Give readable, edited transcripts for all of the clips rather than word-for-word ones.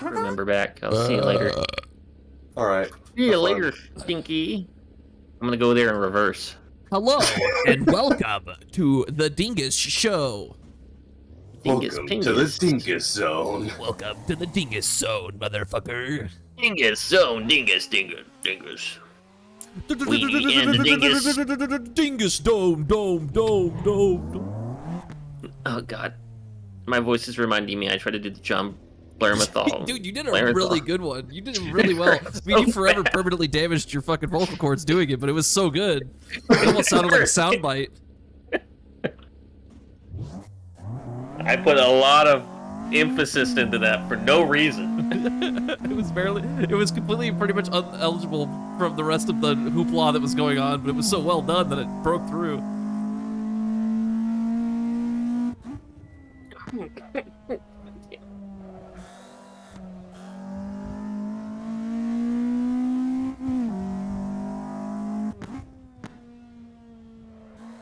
Remember back. I'll see you later. All right. See you later, Stinky. I'm gonna go there in reverse. Hello, and welcome to the Dingus Show. Welcome to the Dingus Zone. Welcome to the Dingus Zone, motherfucker. Dingus Zone, Dingus. Weenie and the Dingus. Dingus Dome. Oh god. My voice is reminding me I tried to do the John Blarmathol. Dude, you did a really good one. You did it really well. I mean, you forever permanently damaged your fucking vocal cords doing it, but it was so good. It almost sounded like a soundbite. I put a lot of emphasis into that for no reason. It was completely pretty much uneligible from the rest of the hoopla that was going on, but it was so well done that it broke through.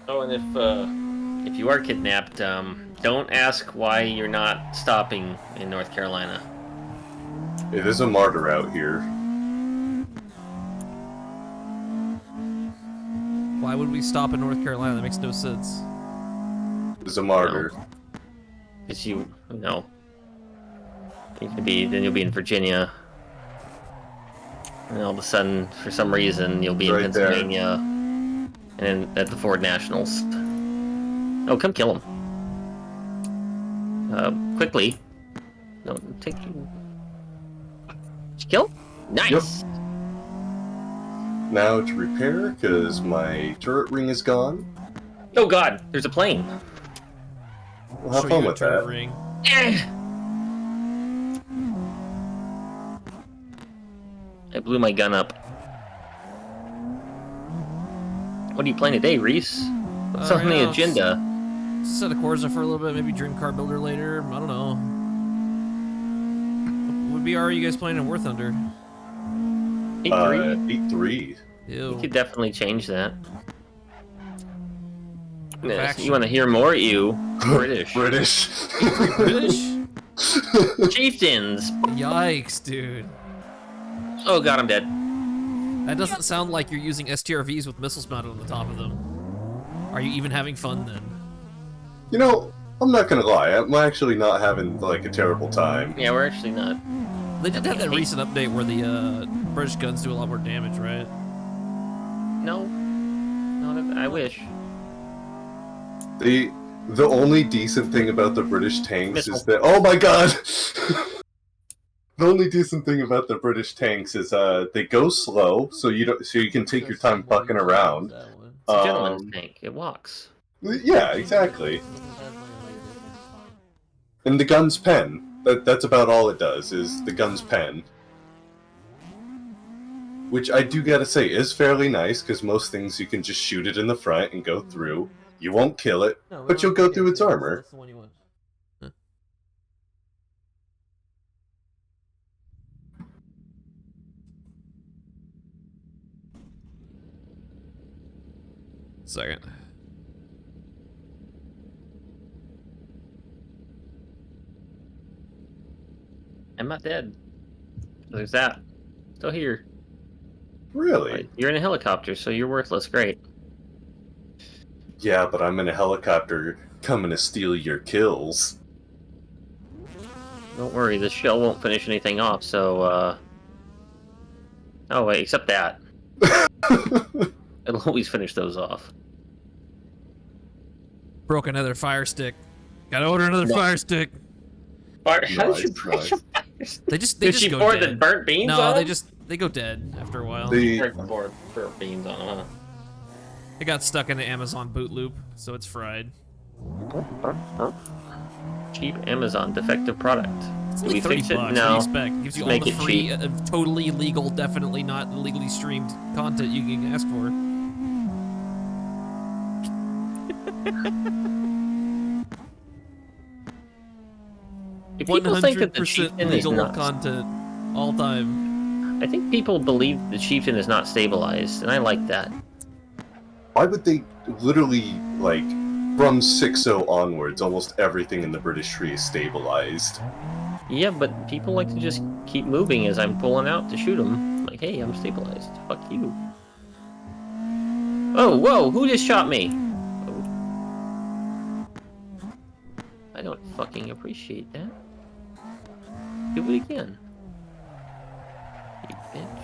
Oh, and if you are kidnapped, don't ask why you're not stopping in North Carolina. It is a martyr out here. Why would we stop in North Carolina? That makes no sense. It's a martyr. Because you know, then you'll be in Virginia, and all of a sudden, for some reason, you'll be in Pennsylvania, and then at the Ford Nationals. Oh, come kill him. Quickly. No, take. Did you kill? Nice. Yep. Now to repair, because my turret ring is gone. Oh god, there's a plane. We'll have fun with that. Ring. I blew my gun up. What are you playing today, Reese? What's on the agenda? Set a Corsa for a little bit, maybe Dream Car Builder later. I don't know. What BR are you guys playing in War Thunder? 8-3? 8-3. You could definitely change that. Yes, Faction. you want to hear more? You British. British. British? Chieftains. Yikes, dude. Oh god, I'm dead. That doesn't sound like you're using STRVs with missiles mounted on the top of them. Are you even having fun then? You know, I'm not gonna lie. I'm actually not having like a terrible time. Yeah, we're actually not. They did have that recent update where the British guns do a lot more damage, right? No. No, I wish. The only decent thing about the British tanks is that, oh my god! The only decent thing about the British tanks is they go slow, so you can take your time fucking around. It's a gentleman's tank. It walks. Yeah, exactly. And the gun's pen. That's about all it does, is the gun's pen. Which I do gotta say is fairly nice, because most things you can just shoot it in the front and go through. You won't kill it, but you'll go through its armor. That's the one you want. Huh. Second. I'm not dead. There's that. Still here. Really? Right. You're in a helicopter, so you're worthless. Great. Yeah, but I'm in a helicopter coming to steal your kills. Don't worry, this shell won't finish anything off, so, Oh, wait, except that. It'll always finish those off. Broke another fire stick. Gotta order another fire stick. How did you break Nice. your fire stick? They just Did she go pour dead. the burnt beans No, on they them? they go dead after a while. Break the burnt beans on them, It got stuck in the Amazon boot loop, so it's fried. huh? Cheap Amazon defective product. It's Do only we fix it? $30. What do No. you expect? It gives you all Make the it free, cheap. totally legal, definitely not illegally streamed content you can ask for. Do people think that the 100% chieftain is legal not? content, all time. I think people believe the chieftain is not stabilized, and I like that. Why would they literally, like, from 6.0 onwards, almost everything in the British tree is stabilized? Yeah, but people like to just keep moving as I'm pulling out to shoot them. Like, hey, I'm stabilized. Fuck you. Oh, whoa! Who just shot me? Oh. I don't fucking appreciate that. Do it again. You bitch.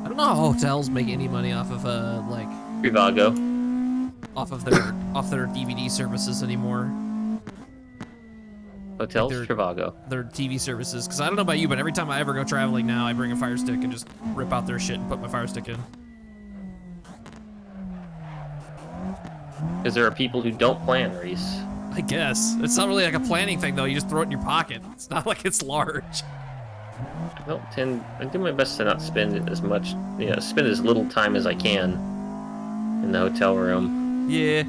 I don't know how hotels make any money off of like Trivago. off of their DVD services anymore. Hotels, Like Trivago. Their TV services, because I don't know about you, but every time I ever go traveling now, I bring a fire stick and just rip out their shit and put my fire stick in. Because there are people who don't plan, Reese. I guess it's not really like a planning thing though. You just throw it in your pocket. It's not like it's large. I do my best to not spend as much, spend as little time as I can in the hotel room. Yeah.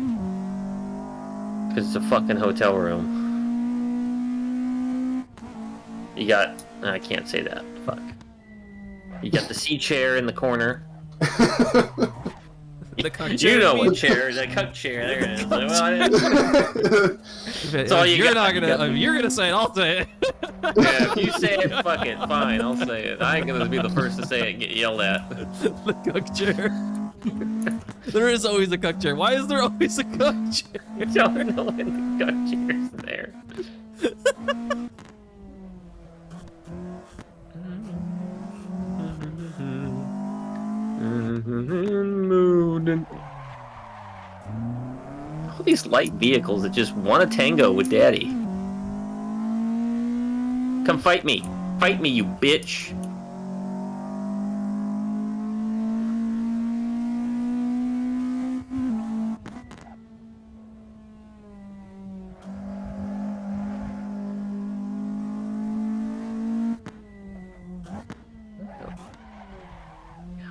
Because it's a fucking hotel room. You got, I can't say that, fuck. You got the C chair in the corner. The cuck You chair, know you what mean? chair, the cuck chair, there it is. Like, If all you you're got. not You gonna, got- if you're gonna say it, I'll say it. yeah, if you say it, fuck it, fine, I'll say it. I ain't gonna be the first to say it and get yelled at. The cuck chair. There is always a cuck chair. Why is there always a cuck chair? You don't know when the cuck chair's there. All these light vehicles that just want a tango with Daddy. Come fight me. Fight me, you bitch.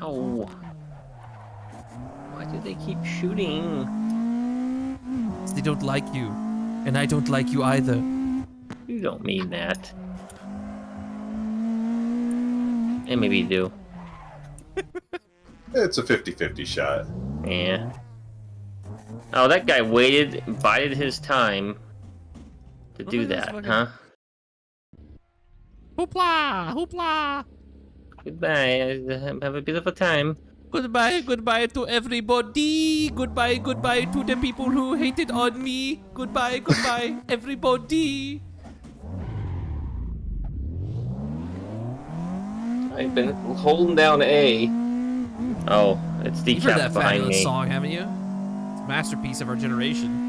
Ow. Why do they keep shooting? They don't like you, and I don't like you either. You don't mean that. And maybe you do. It's a 50-50 shot. Yeah. Oh, that guy waited, bided his time to do at this that, fucking- huh? Hoopla! Hoopla! Goodbye. Have a beautiful time. Goodbye, goodbye to everybody. Goodbye, goodbye to the people who hated on me. Goodbye, goodbye, everybody. I've been holding down A. Oh, it's You've heard decap that behind fabulous me. song, haven't you? It's a masterpiece of our generation.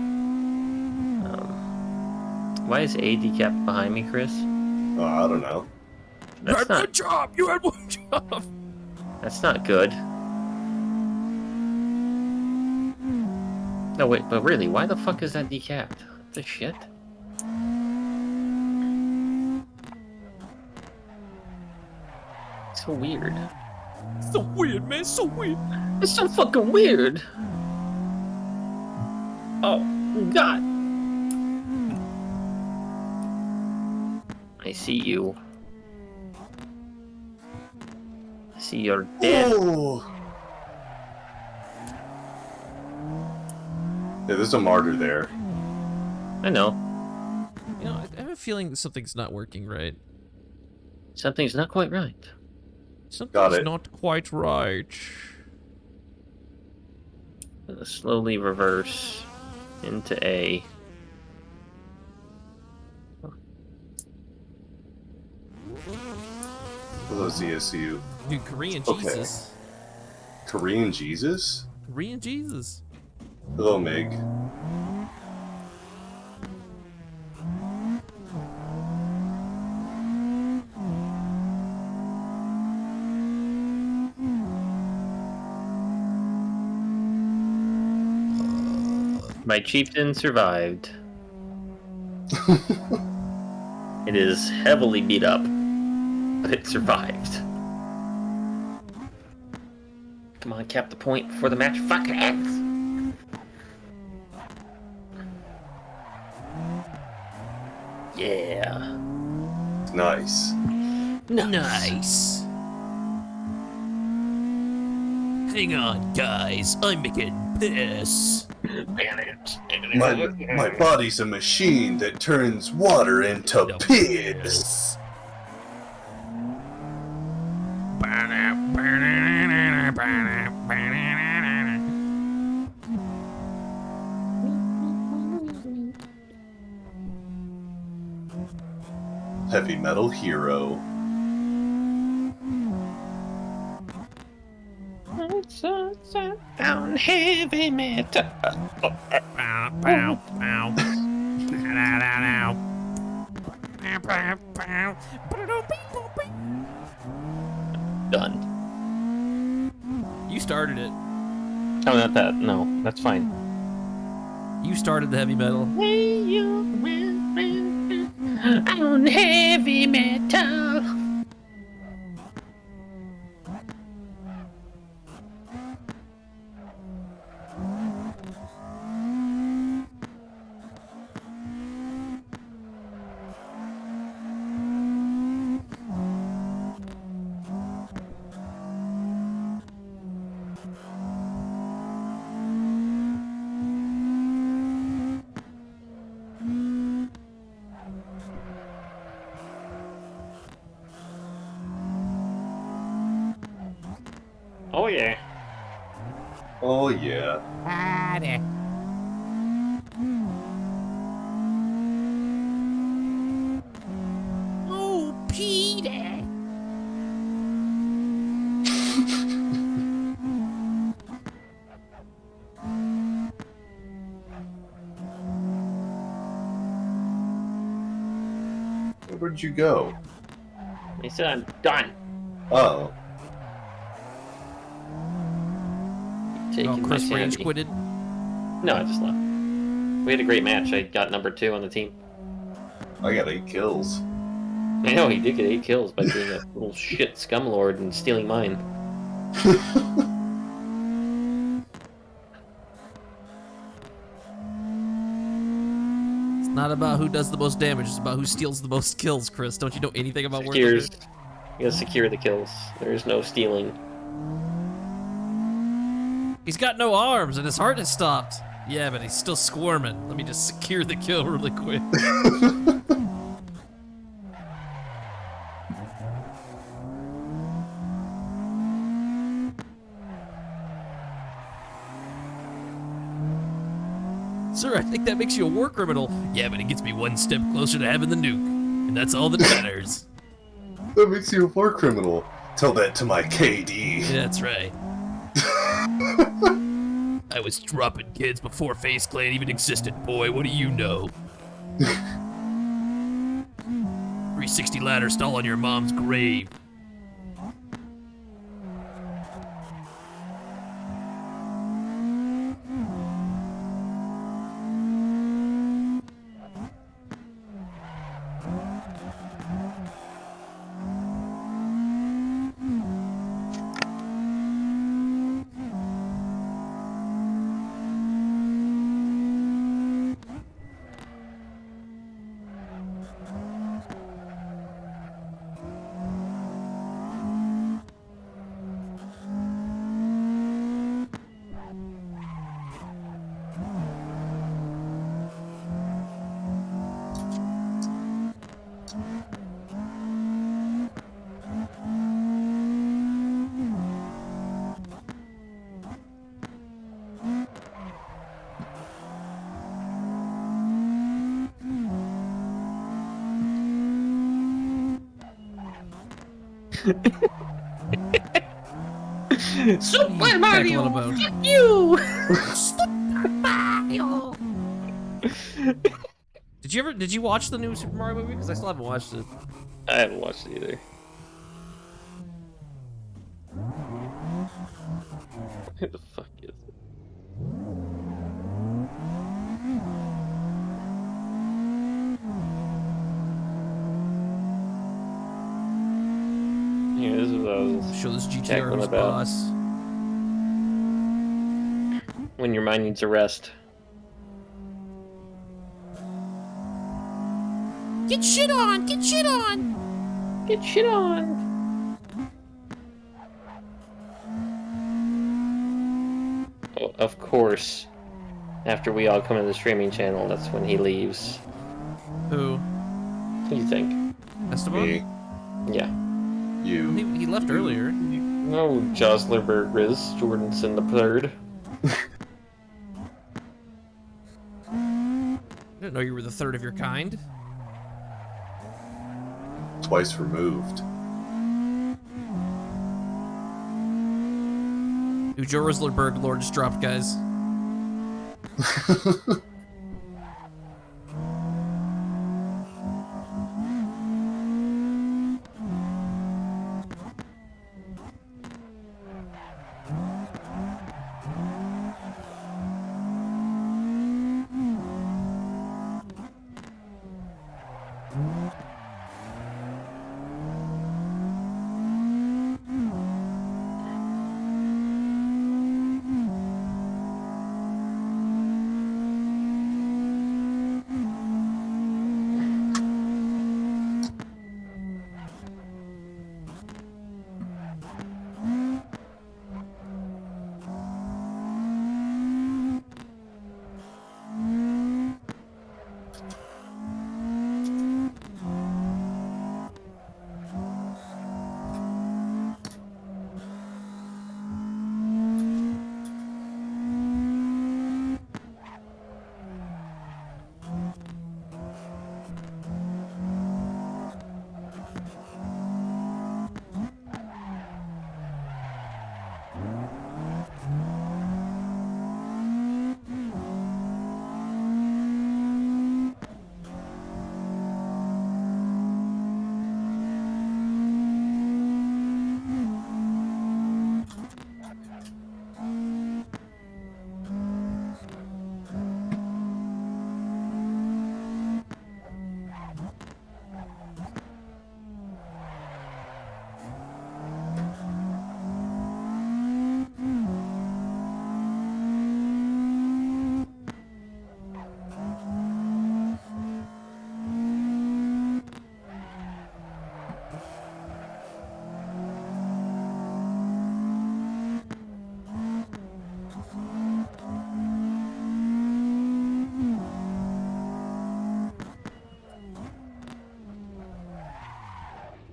Why is A decap behind me, Chris? Oh, I don't know. That's not. job. You had one job. That's not good. No, wait, but really, why the fuck is that decapped? What the shit? So weird. So weird, man. So weird. It's so fucking weird. Oh, God. I see you. I see you're dead. Oh. Yeah, there's a martyr there. I know. You know, I have a feeling that something's not working right. Something's not quite right. Something's not quite right. Slowly reverse into A. Hello, ZSU. Dude, Korean Okay. Jesus. Korean Jesus? Korean Jesus. Hello, Meg. My chieftain survived. It is heavily beat up, but it survived. Come on, cap the point before the match fucking ends. Yeah. Nice. Nice. Hang on, guys. I'm making piss. My body's a machine that turns water into piss. Heavy metal hero. Down heavy metal. Done. You started it. Oh, not that. No, that's fine. You started the heavy metal. On heavy metal. Oh yeah. Oh yeah. Oh, Peter. Where'd you go? He said I'm done. Oh. Taking my Chris sanity. Range quitted. No, I just left. We had a great match. I got number 2 on the team. I got 8 kills. I know, he did get 8 kills by being a little shit scumlord and stealing mine. It's not about who does the most damage, it's about who steals the most kills, Chris. Don't you know anything about War Thunder? You gotta secure the kills. There's no stealing. He's got no arms and his heart has stopped. Yeah, but he's still squirming. Let me just secure the kill really quick. Sir, I think that makes you a war criminal. Yeah, but it gets me one step closer to having the nuke. And that's all that matters. That makes you a war criminal. Tell that to my KD. Yeah, that's right. I was dropping kids before Face Clan even existed, boy. What do you know? 360 ladder stall on your mom's grave. Super Mario, Mario, about? fuck you! Did you watch the new Super Mario movie? Because I still haven't watched it. I haven't watched it either. Who the fuck is it? Yeah, this is what I was Show this GTR cackling who's about. boss. When your mind needs a rest. Get shit on! Get shit on! Get shit on! Oh, of course. After we all come to the streaming channel, that's when he leaves. Who? What do you think? Esteban? Me, Yeah. you. He left earlier. No, Joslerberg Riz, Jordanson the third. I didn't know you were the third of your kind. Twice removed. New Joe Rislerberg lore just dropped, guys.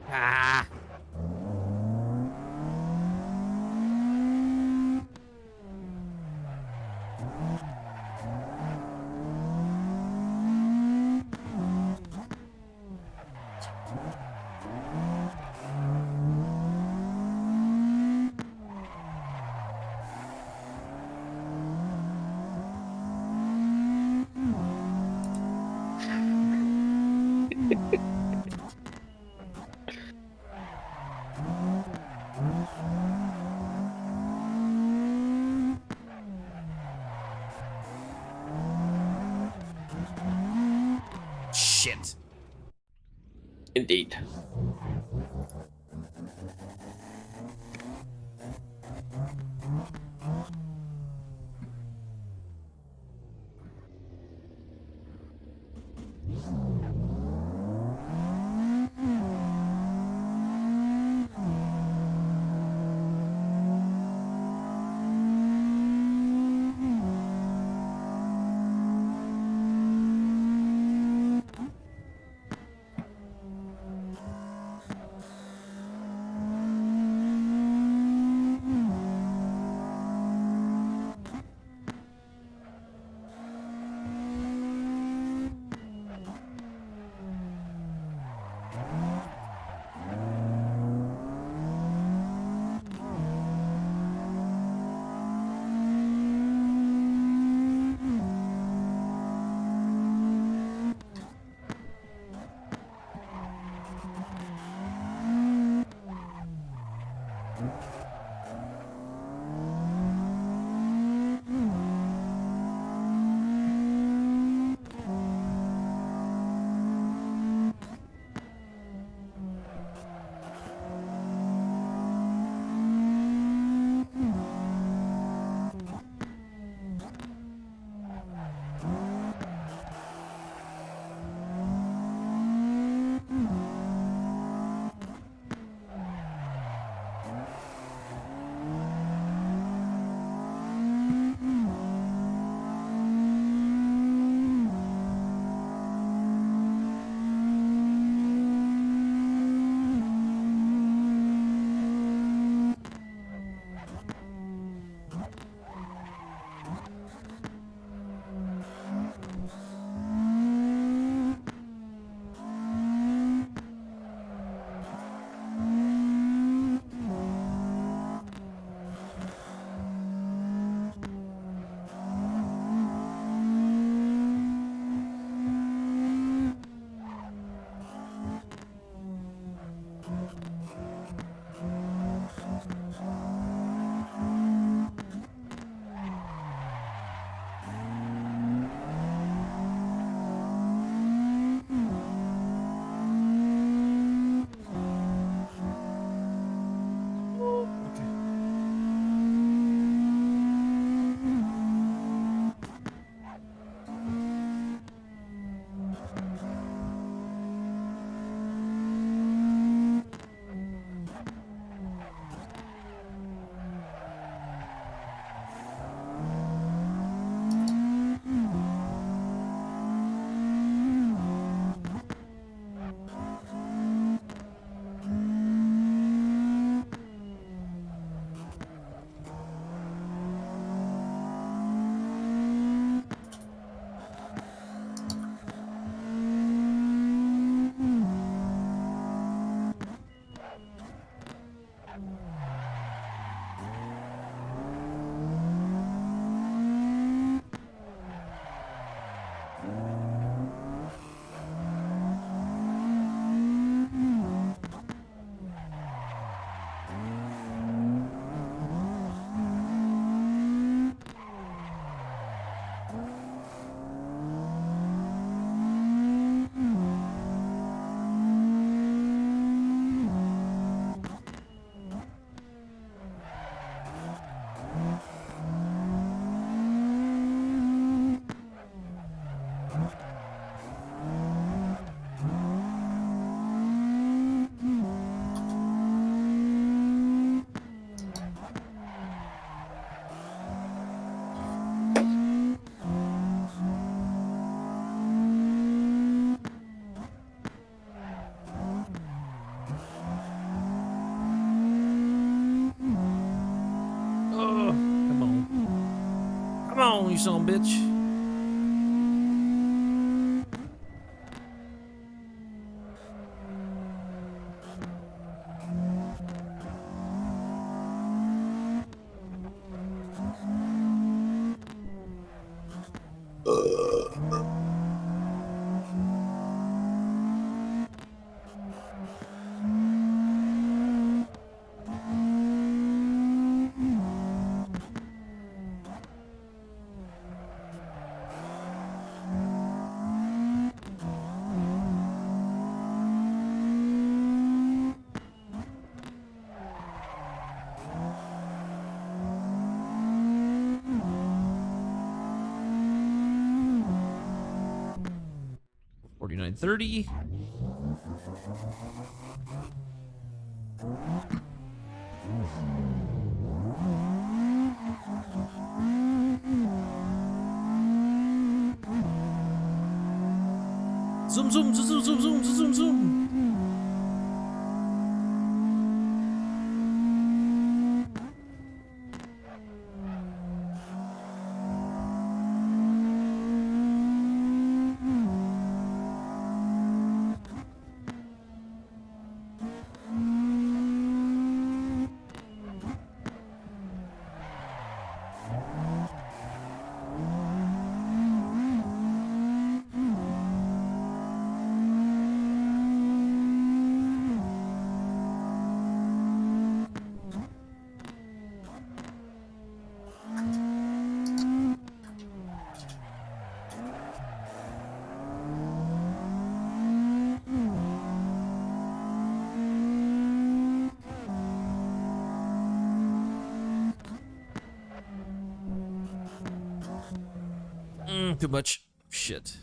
Ah. Shit. Indeed. you son of a bitch. $49.30. Zoom, zoom, zoom, zoom, zoom, zoom, zoom, zoom. Too much. Shit.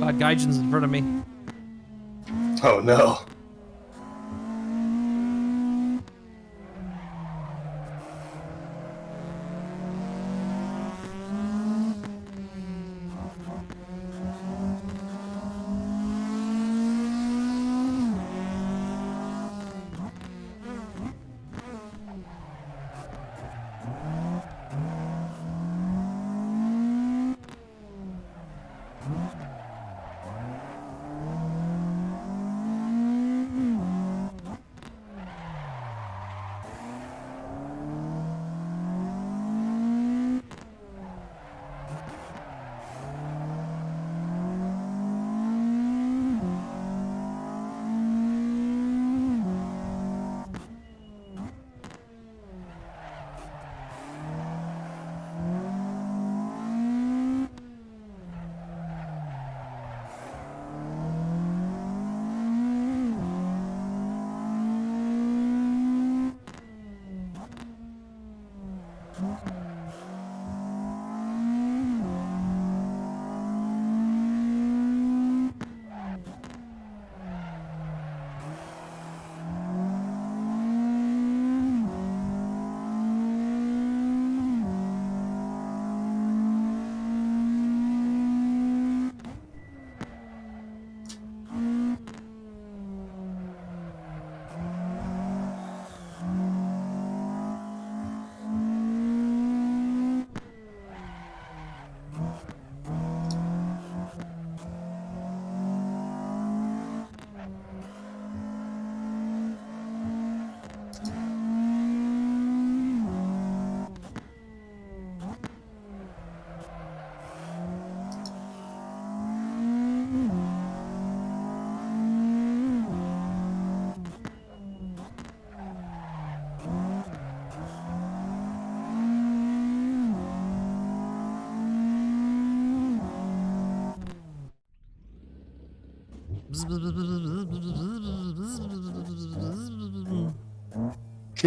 God, Gaijin's in front of me. Oh no. Can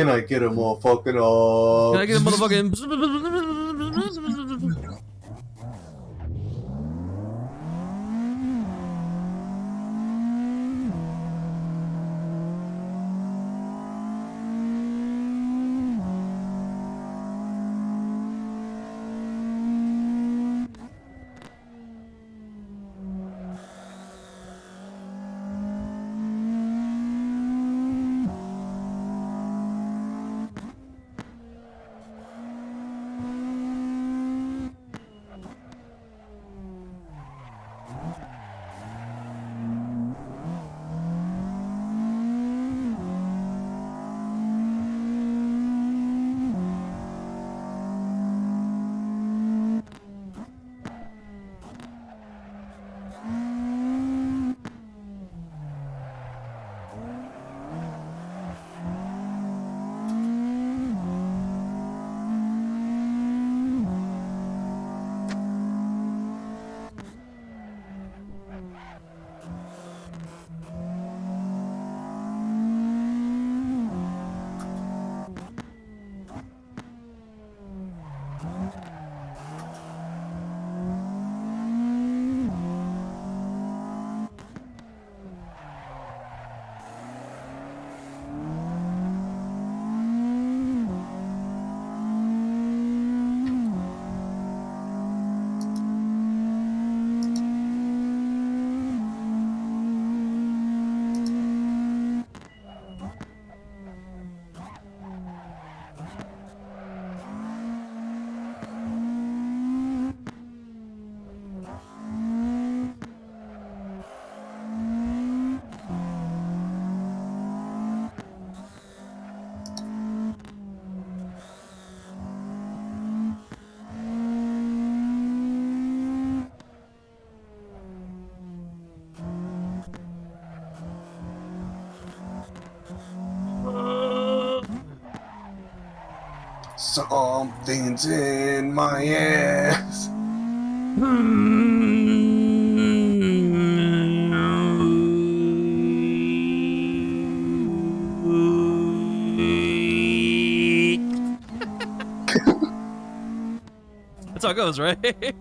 I get a motherfucking Can I get a motherfucking? Something's in my ass. That's how it goes, right?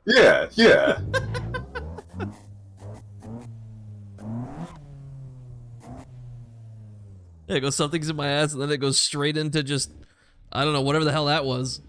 Yeah, yeah. Yeah, it goes something's in my ass, and then it goes straight into just, I don't know, whatever the hell that was.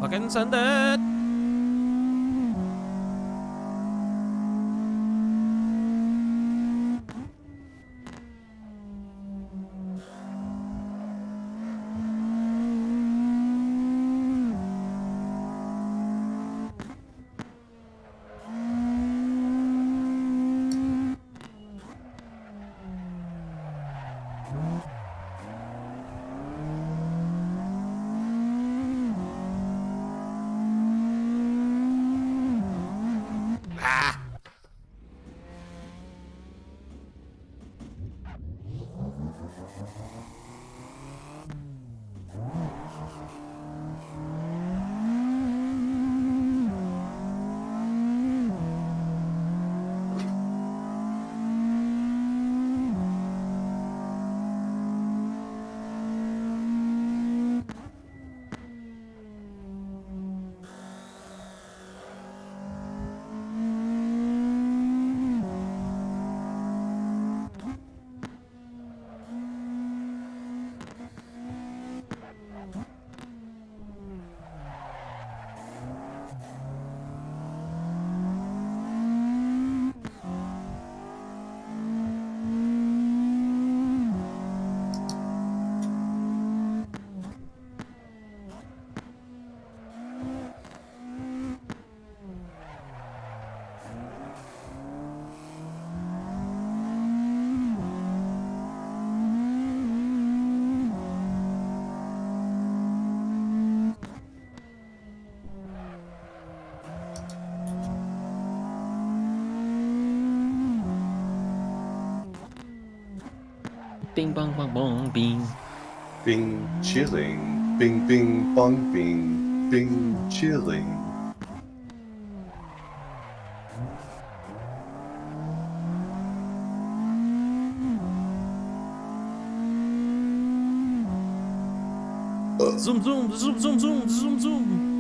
Fucking send it! Bing bong bong bong bing. Bing chilling. Bing bing bong bing. Bing chilling. Zoom, zoom, zoom, zoom, zoom, zoom, zoom.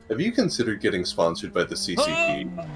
Have you considered getting sponsored by the CCP?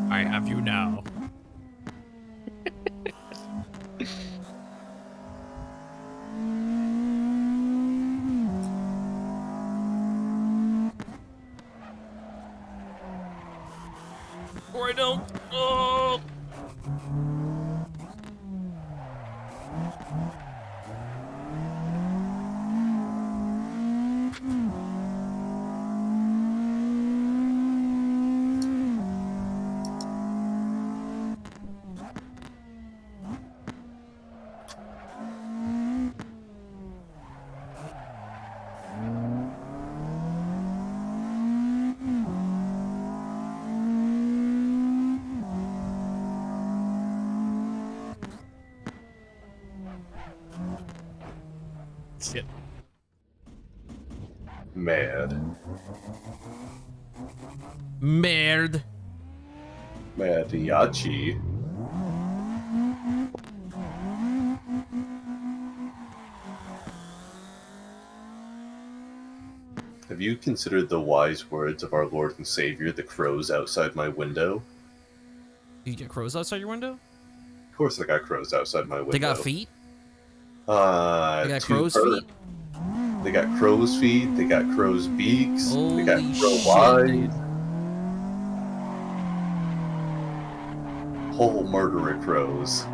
I have you now. Or I don't. Oh. Shit. Mad. Merde. Mariachi. Have you considered the wise words of our Lord and Savior, the crows outside my window? You get crows outside your window? Of course I got crows outside my window. They got feet? They got two crow's per- feet? They got crow's feet, they got crow's beaks, they got Holy crow shit, eyes. dude. Whole murder of crows.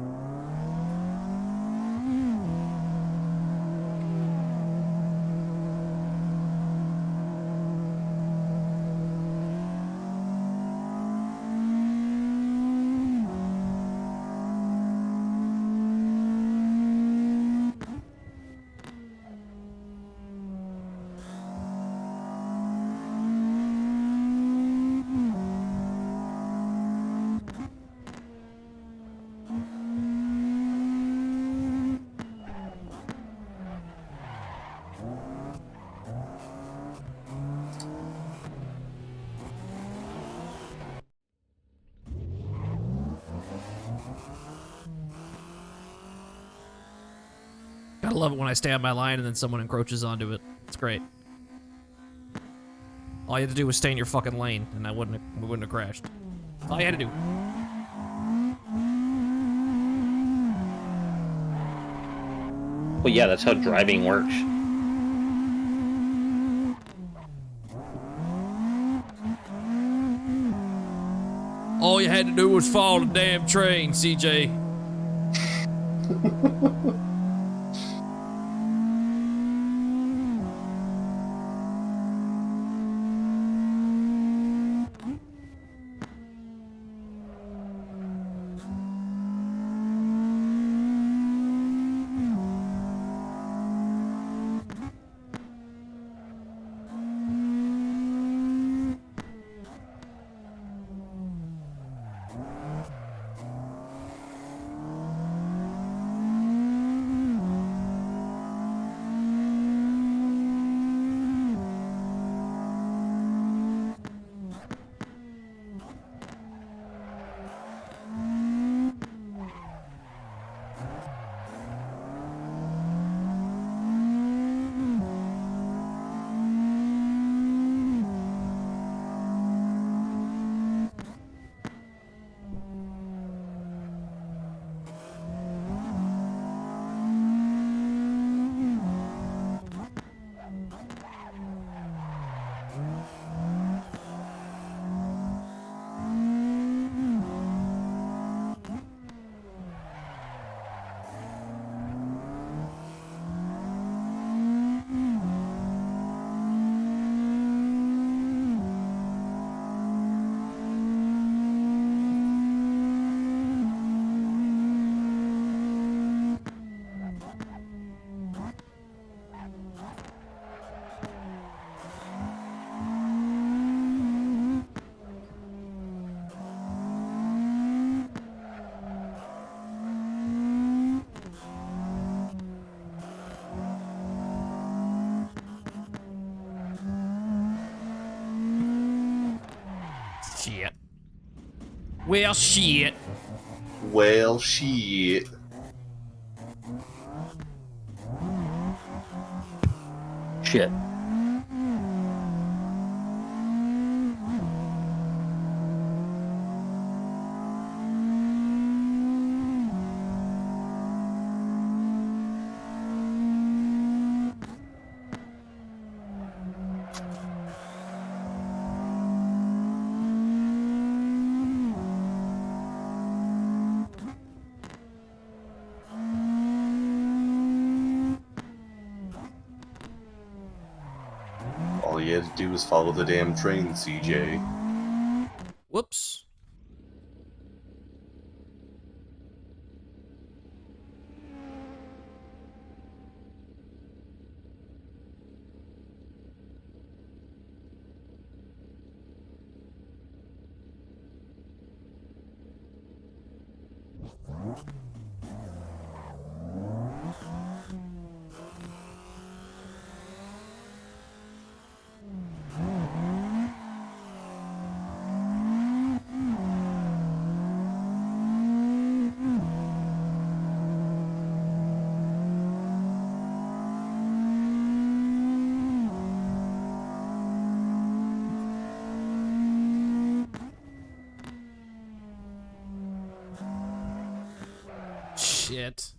Gotta love it when I stay on my line and then someone encroaches onto it. It's great. All you had to do was stay in your fucking lane, and we wouldn't have crashed. That's all you had to do. Well, yeah, that's how driving works. All you had to do was follow the damn train, CJ. Shit. Well, shit. Well, shit. Shit. All you had to do was follow the damn train, CJ. Whoops. Shit.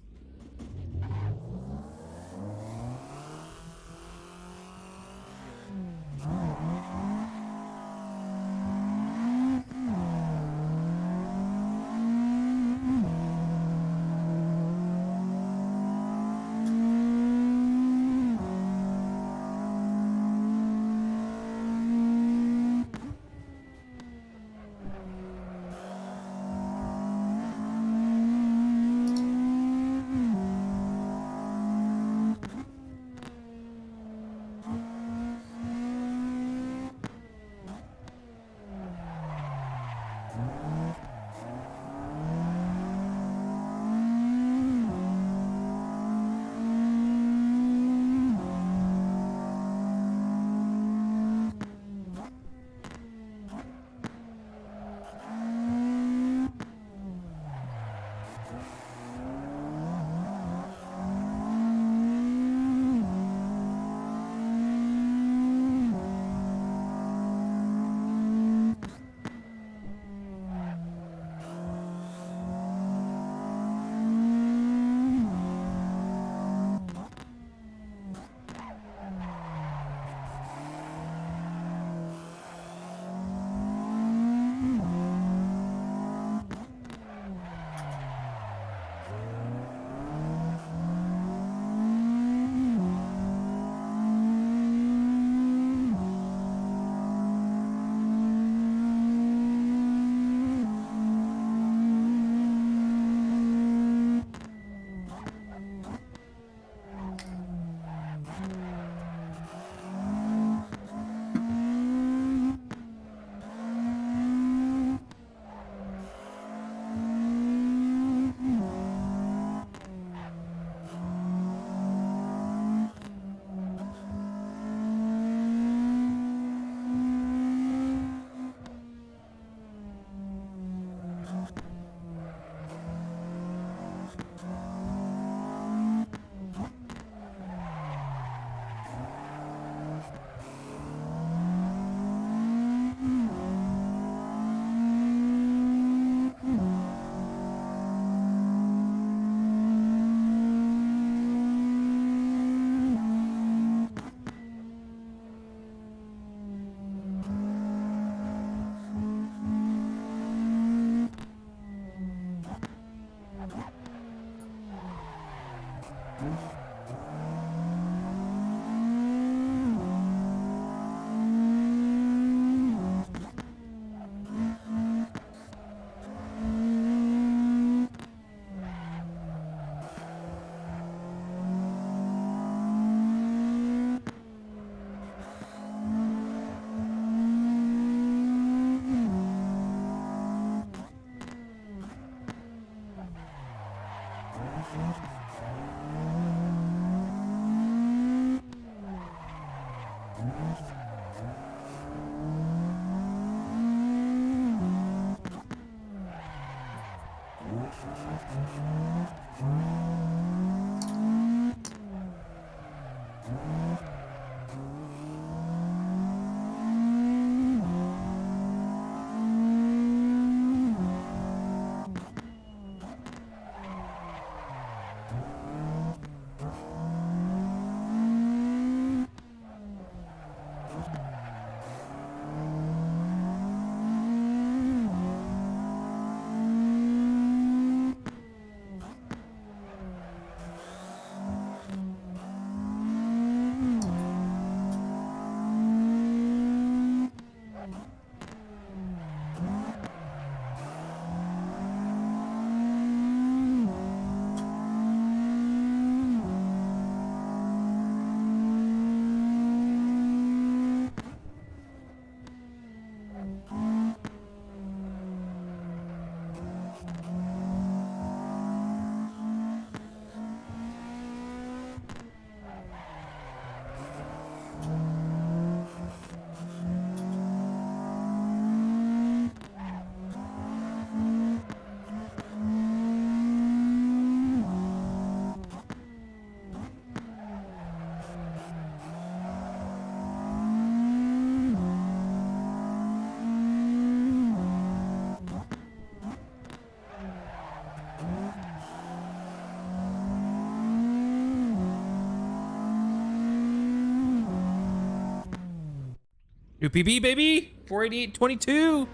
New PB, baby. 488.22.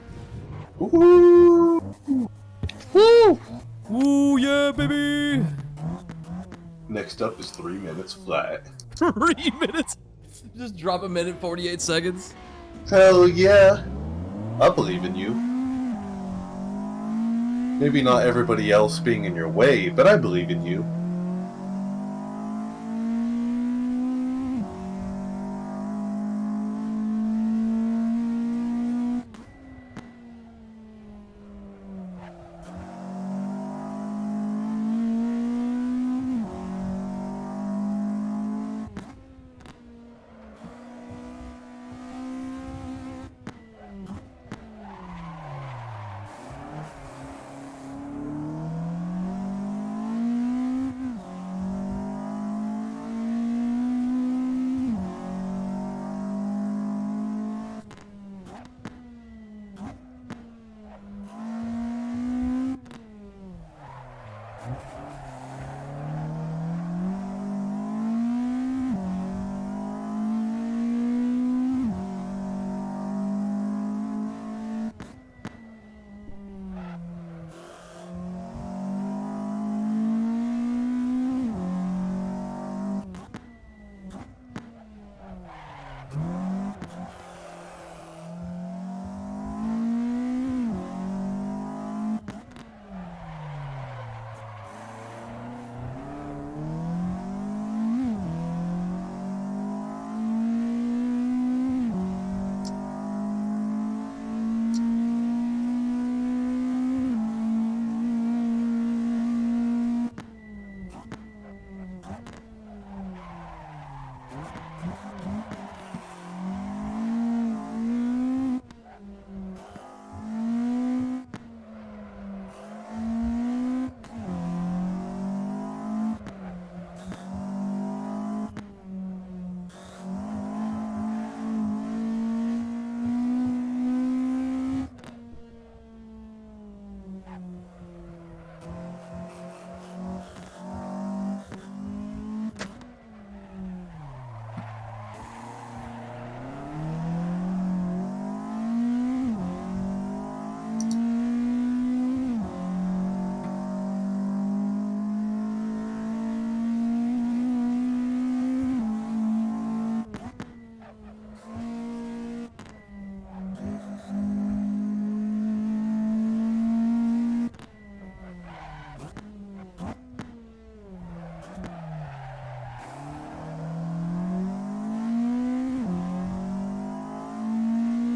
Woo! Woo! Ooh, yeah, baby. Next up is 3 minutes flat. 3 minutes. Just drop a minute, 48 seconds. Hell yeah! I believe in you. Maybe not everybody else being in your way, but I believe in you.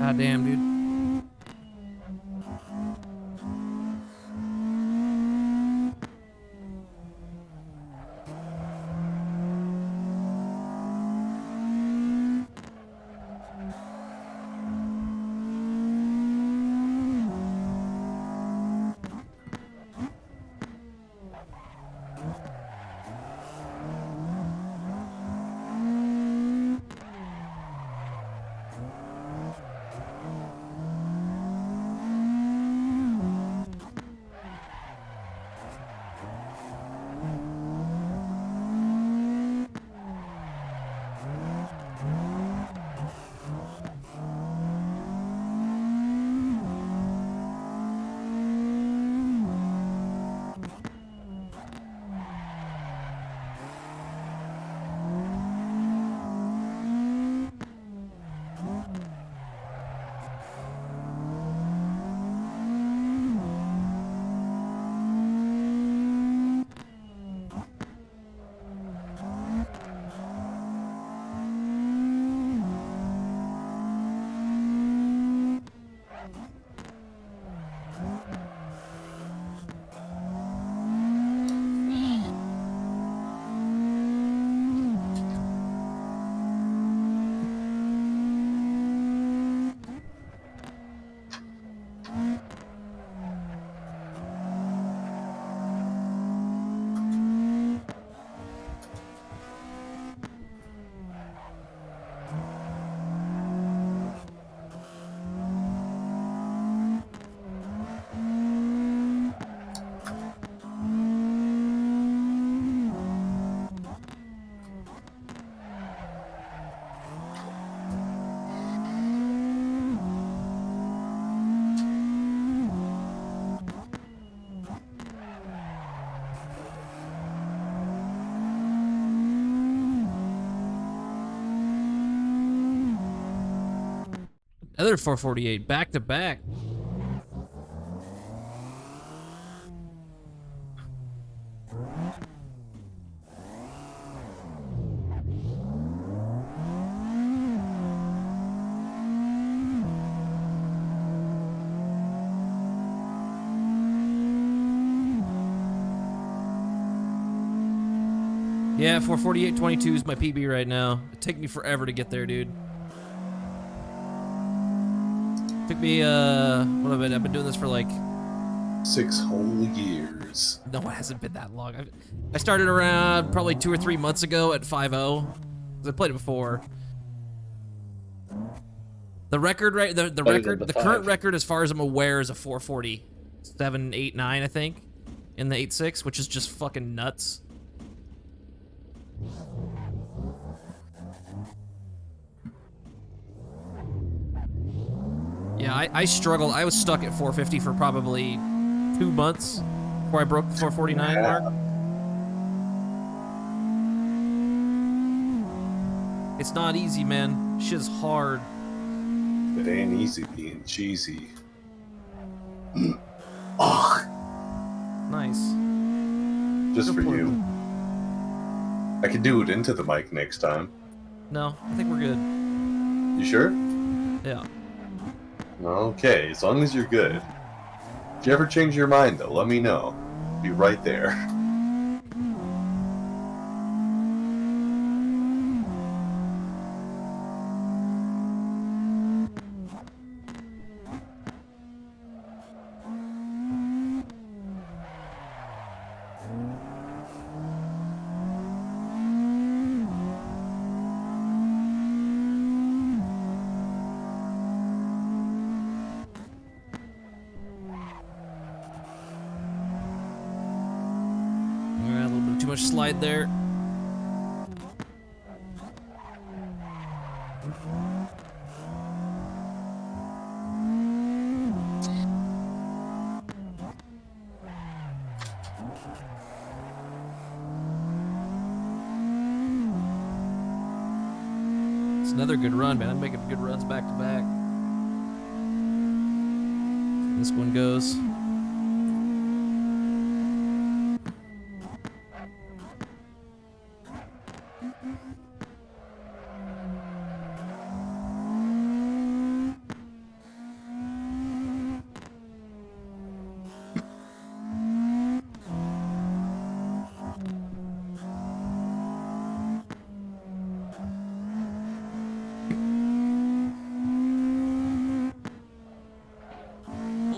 God damn, dude. Other 448 back to back. Yeah, 448.22 is my PB right now. It took me forever to get there, dude. Took me, what have I've been doing this for like 6 whole years. No, it hasn't been that long. I started around probably 2 or 3 months ago at 5.0. Cause I played it before. The record, right? The record, the current record, as far as I'm aware, is a 447.89, I think, in the 8.6, which is just fucking nuts. Yeah, I struggled. I was stuck at 450 for probably 2 months before I broke the 449 mark. It's not easy, man. Shit's hard. It ain't easy being cheesy. Oh, Nice. just for Good point. you. I could do it into the mic next time. No, I think we're good. You sure? Yeah. Okay, as long as you're good. If you ever change your mind, though, let me know. Be right there. A little bit too much slide there. It's another good run, man. I'm making good runs back to back. This one goes.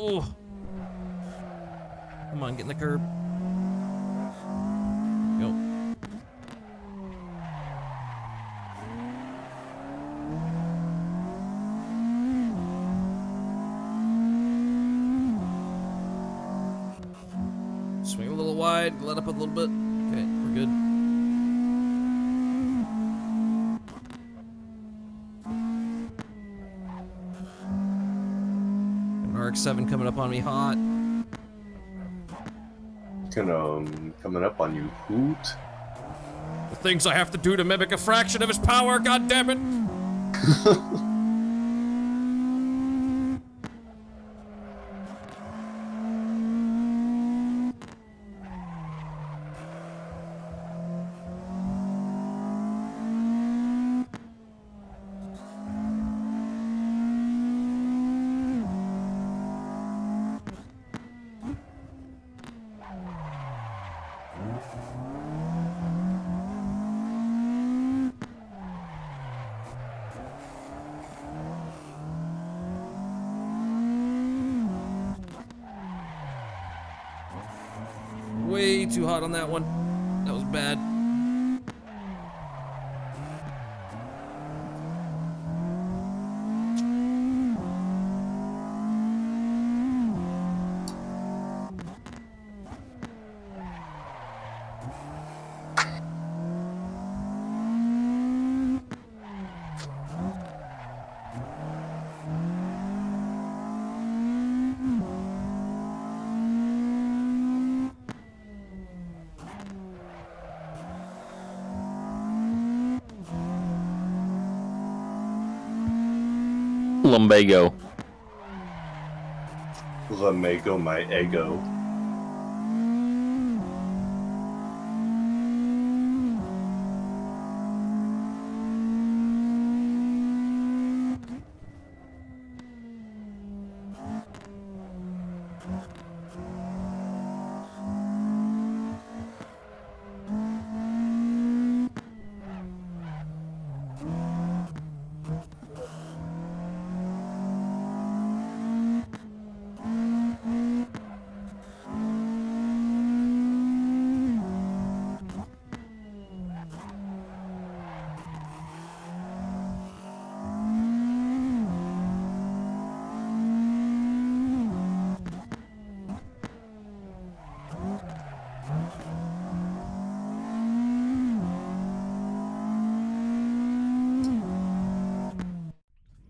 Oh. Come on, get in the curb. Go. Swing a little wide, let up a little bit. Okay, we're good. An RX-7 coming up on me hot. Coming up on you, hoot. The things I have to do to mimic a fraction of his power, god damn it! Way too hot on that one. That was bad. Lumbago. Lumbago, my ego.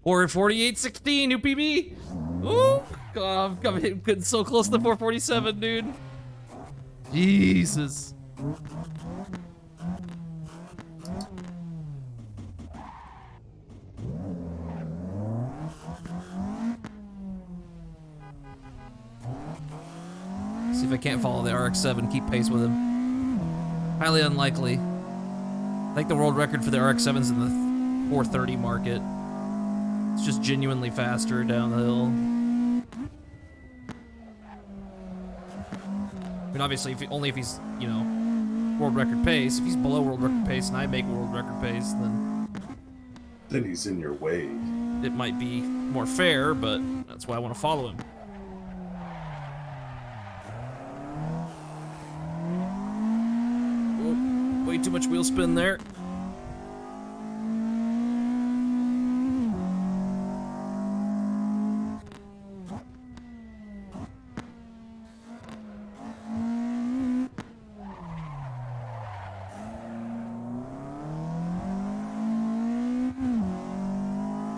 Or 48.16, new PB. Ooh, God, I'm getting so close to the 447, dude. Jesus. See if I can't follow the RX-7, keep pace with him. Highly unlikely. I think the world record for the RX-7's in the 430 market. It's just genuinely faster down the hill. I mean, obviously, only if he's, you know, world record pace. If he's below world record pace and I make world record pace, then he's in your way. It might be more fair, but that's why I want to follow him. Oh, way too much wheel spin there.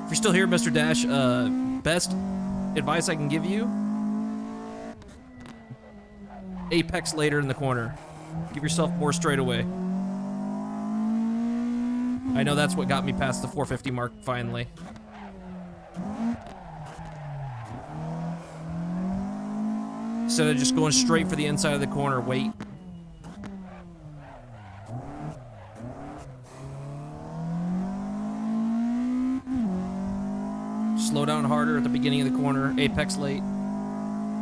If you're still here, Mr. Dash, best advice I can give you, apex later in the corner. Give yourself more straightaway. I know that's what got me past the 450 mark finally. Instead of just going straight for the inside of the corner, wait. Slow down harder at the beginning of the corner, apex late,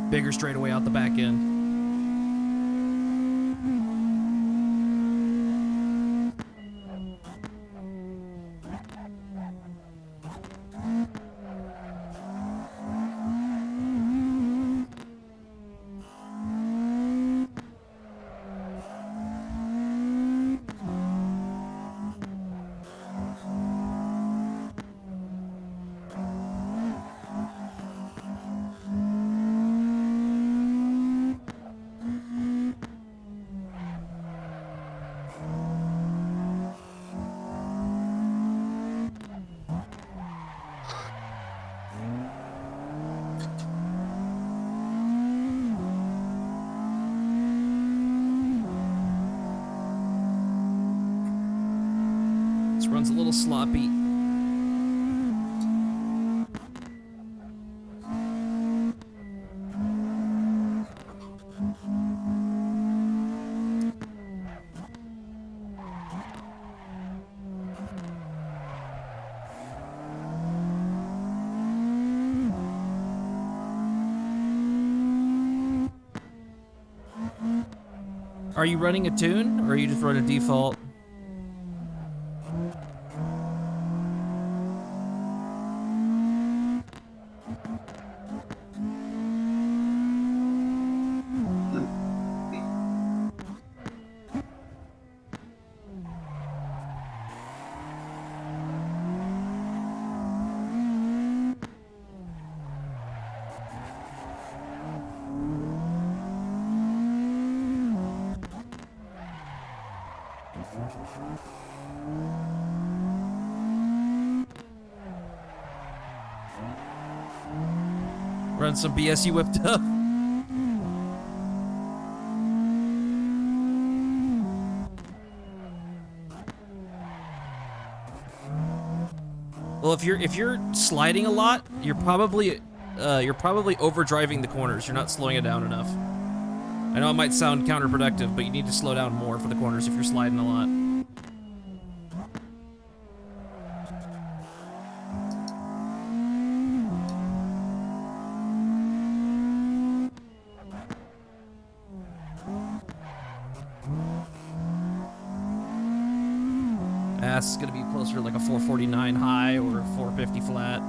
bigger straightaway out the back end. This run's a little sloppy. Are you running a tune, or are you just running default? Run some BS you whipped up. Well, if you're sliding a lot, you're probably overdriving the corners. You're not slowing it down enough. I know it might sound counterproductive, but you need to slow down more for the corners if you're sliding a lot. This is gonna be closer to like a 449 high or a 450 flat.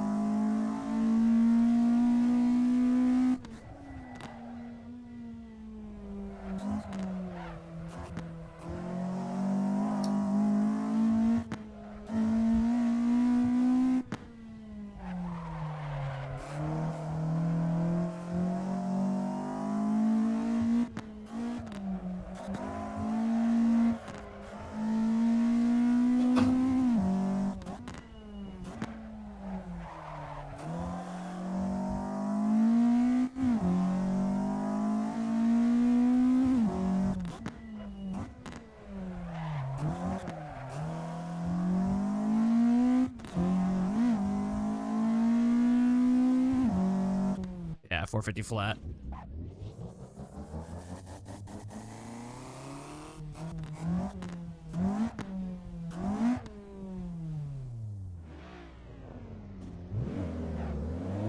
Yeah, 450 flat.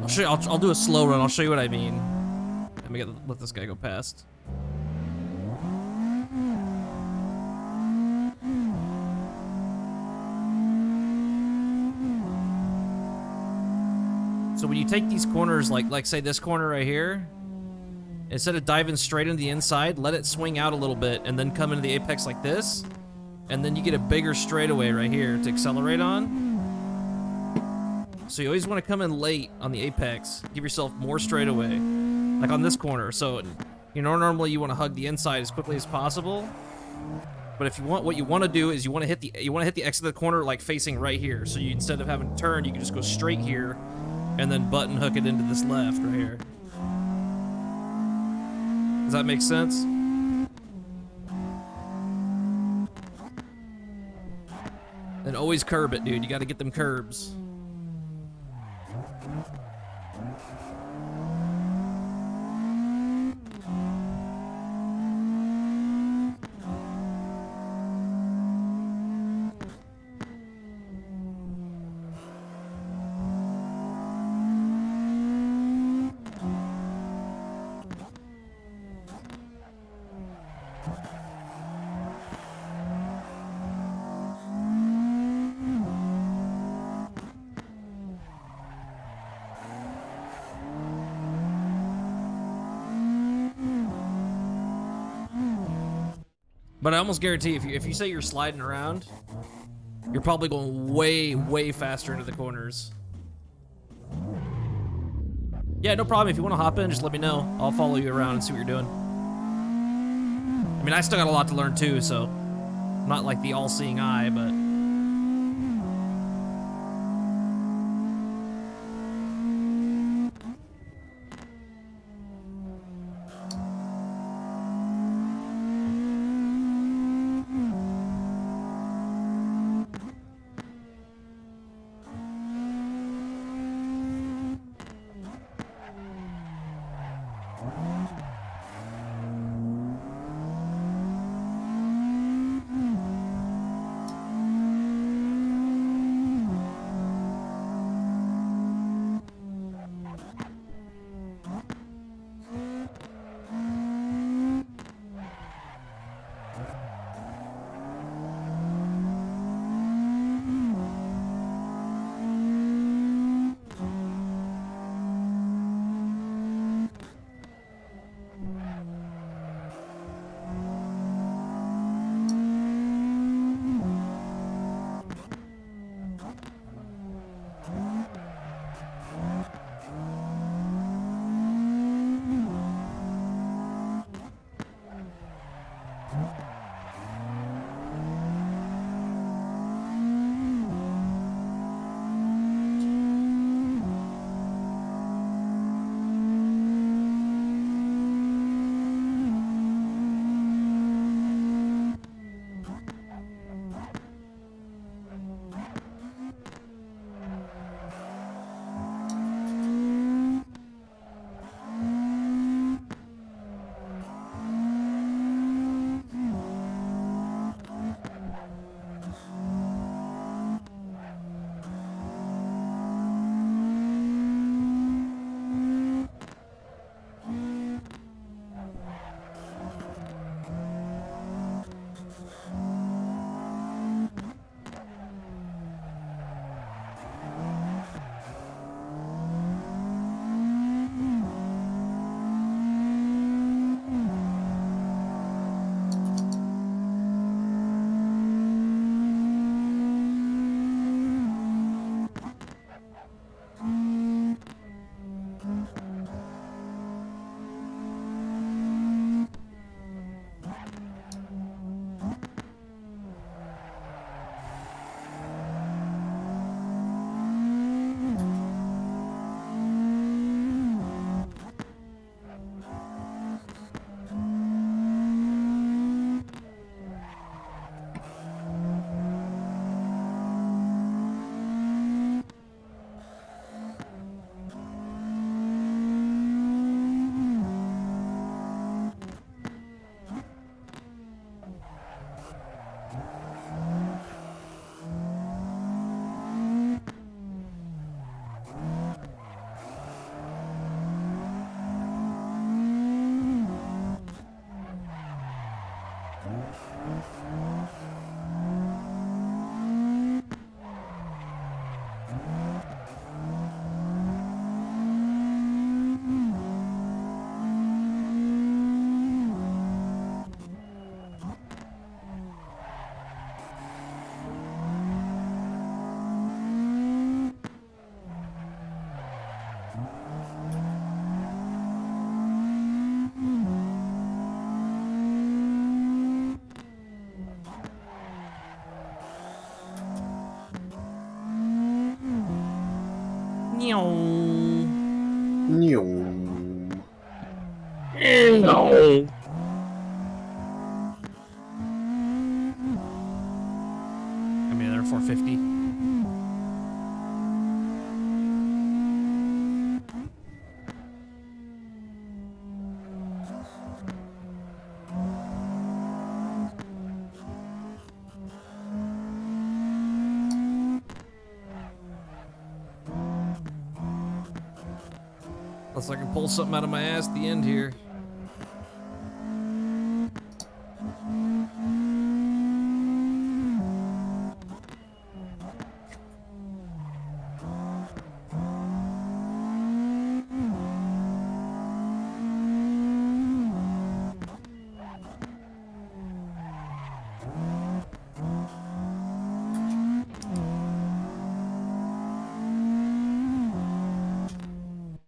I'll show you, I'll do a slow run. I'll show you what I mean. Let me let this guy go past. So when you take these corners, like say this corner right here, instead of diving straight into the inside, let it swing out a little bit and then come into the apex like this, and then you get a bigger straightaway right here to accelerate on. So you always want to come in late on the apex, give yourself more straightaway, like on this corner. So you know, normally you want to hug the inside as quickly as possible, but if you want, what you want to do is you want to hit the exit of the corner like facing right here. So you, instead of having to turn, you can just go straight here and then button hook it into this left right here. Does that make sense? Then always curb it, dude. You got to get them curbs. But I almost guarantee if you say you're sliding around, you're probably going way, way faster into the corners. Yeah, no problem. If you want to hop in, just let me know. I'll follow you around and see what you're doing. I mean, I still got a lot to learn too, so I'm not like the all-seeing eye, but... Nyong. No. I mean, they're 450. Unless I can pull something out of my ass at the end here.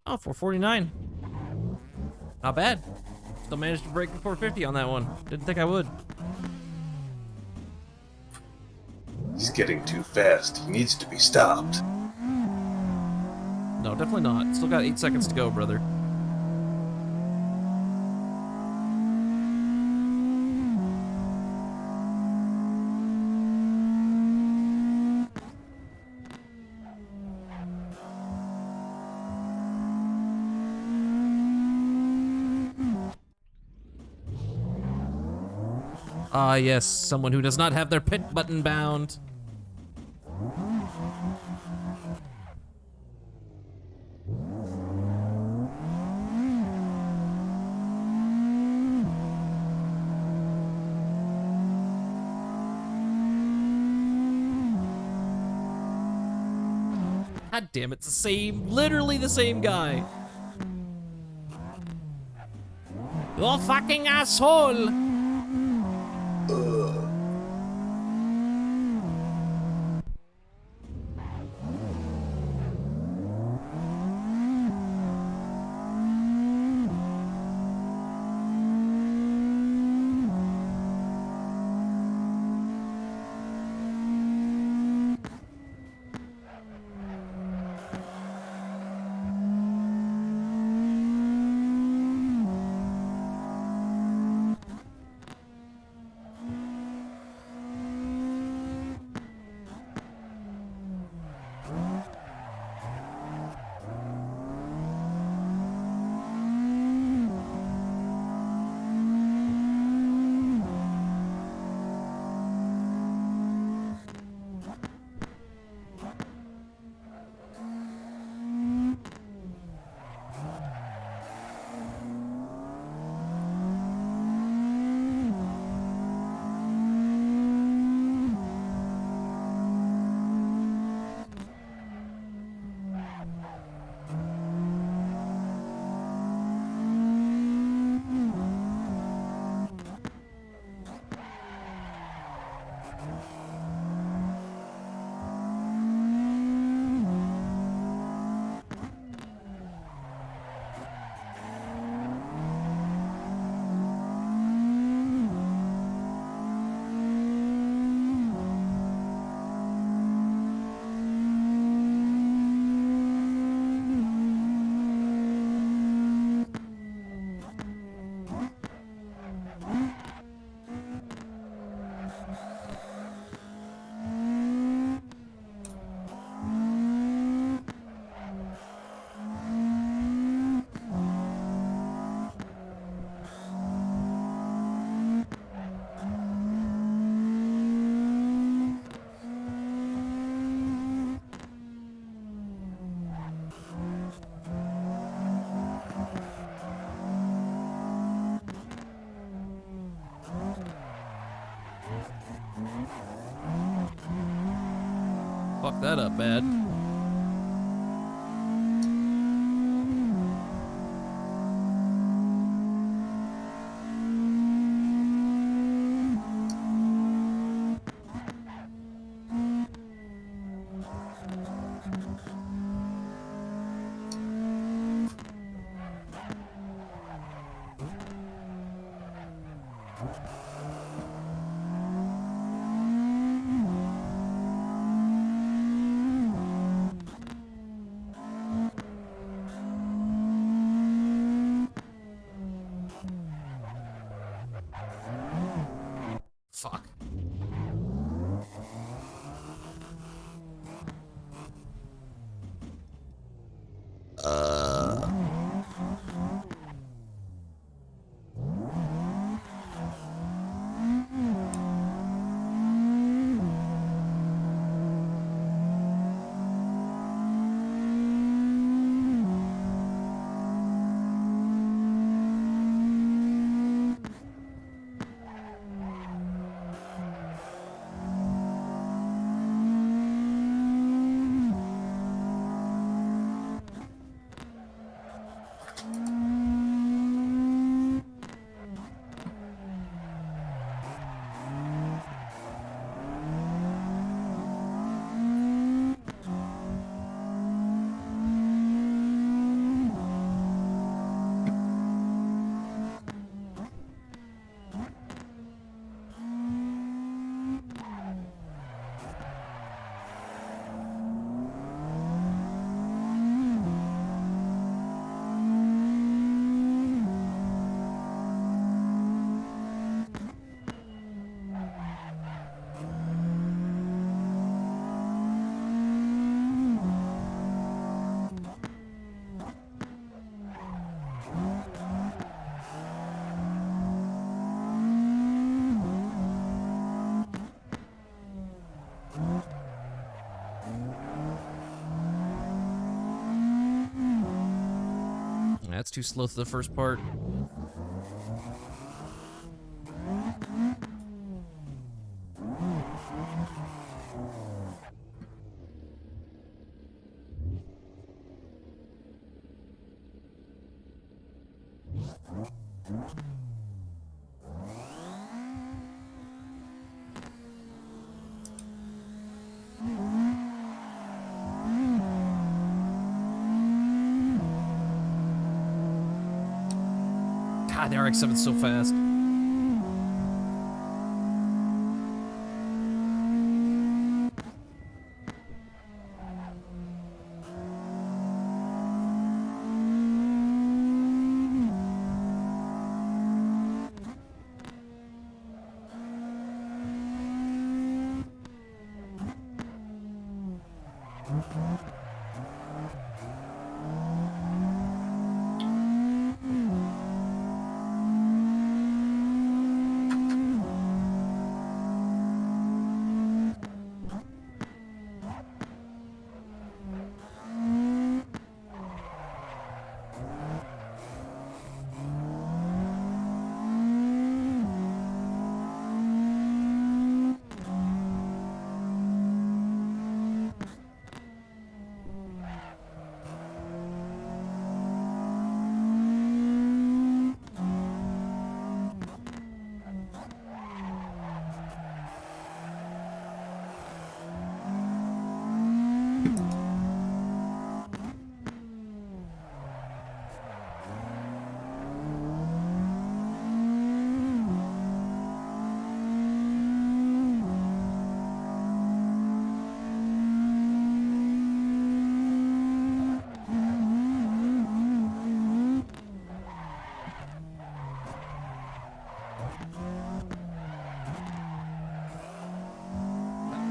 Oh, 449. Not bad. Still managed to break the 450 on that one. Didn't think I would. He's getting too fast. He needs to be stopped. No, definitely not. Still got 8 seconds to go, brother. Ah, yes, someone who does not have their pit button bound. God damn it, it's the same, literally the same guy. You fucking asshole! Fuck that up bad. That's too slow to the first part. God, the RX-7's so fast.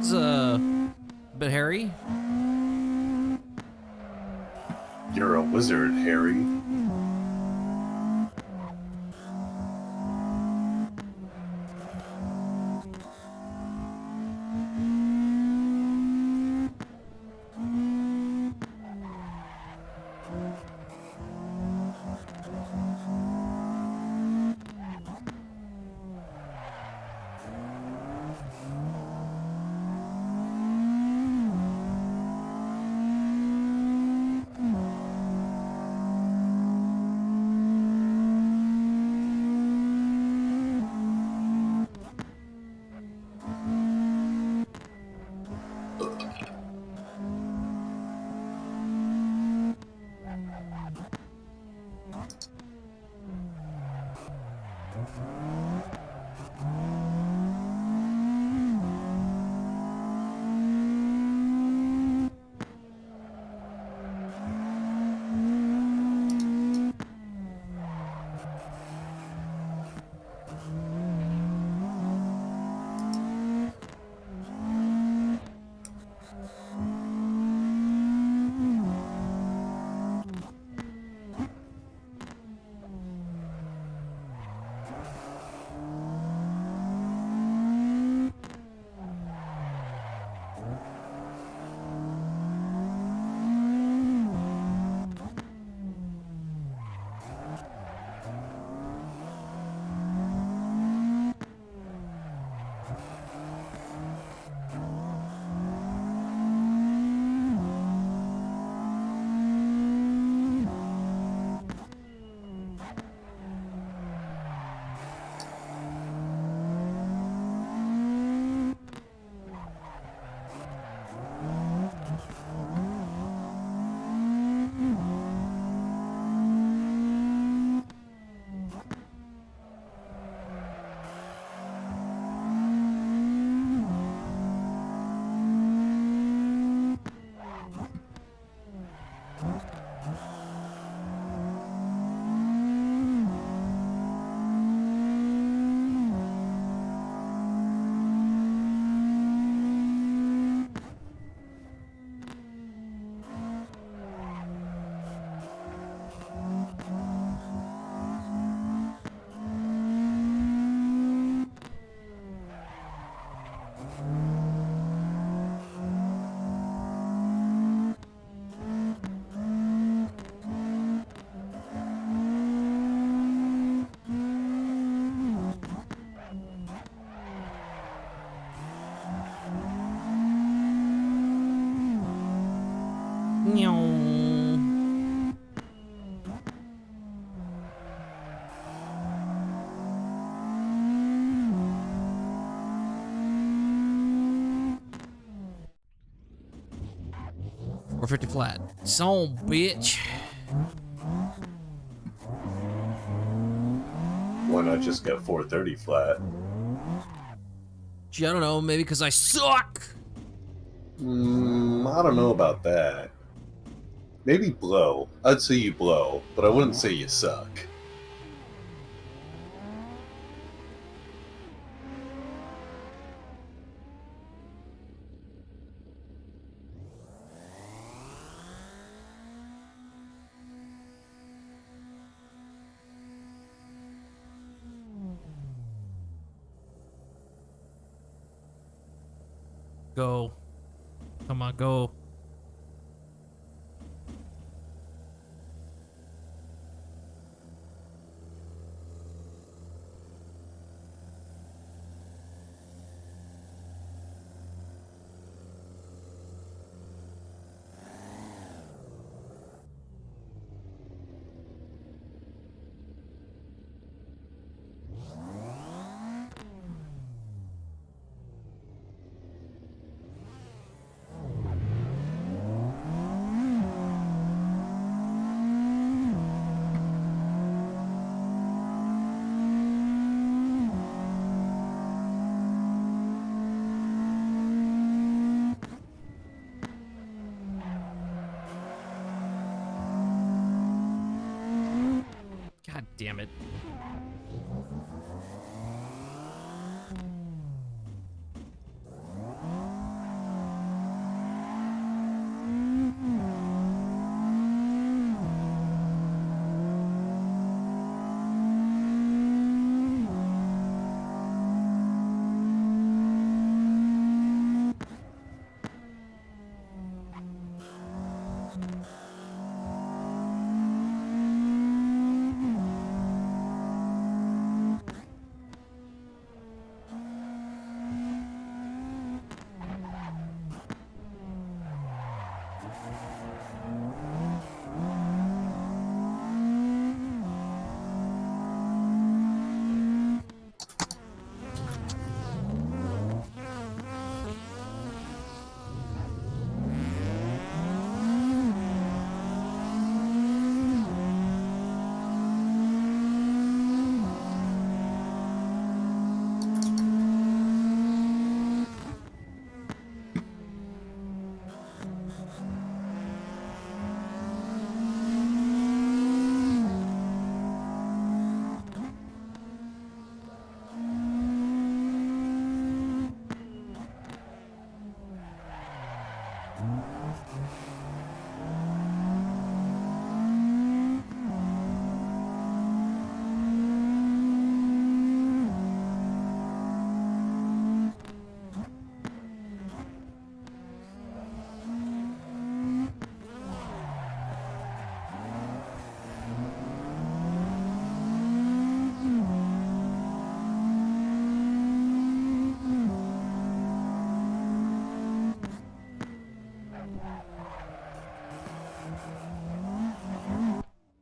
It's a bit hairy. You're a wizard, Harry. Meow. 450 flat. So, bitch. Why not just get 430 flat? Gee, I don't know, maybe because I suck. I don't know about that. Maybe blow. I'd say you blow, but I wouldn't say you suck. Go. Come on, go. God damn it.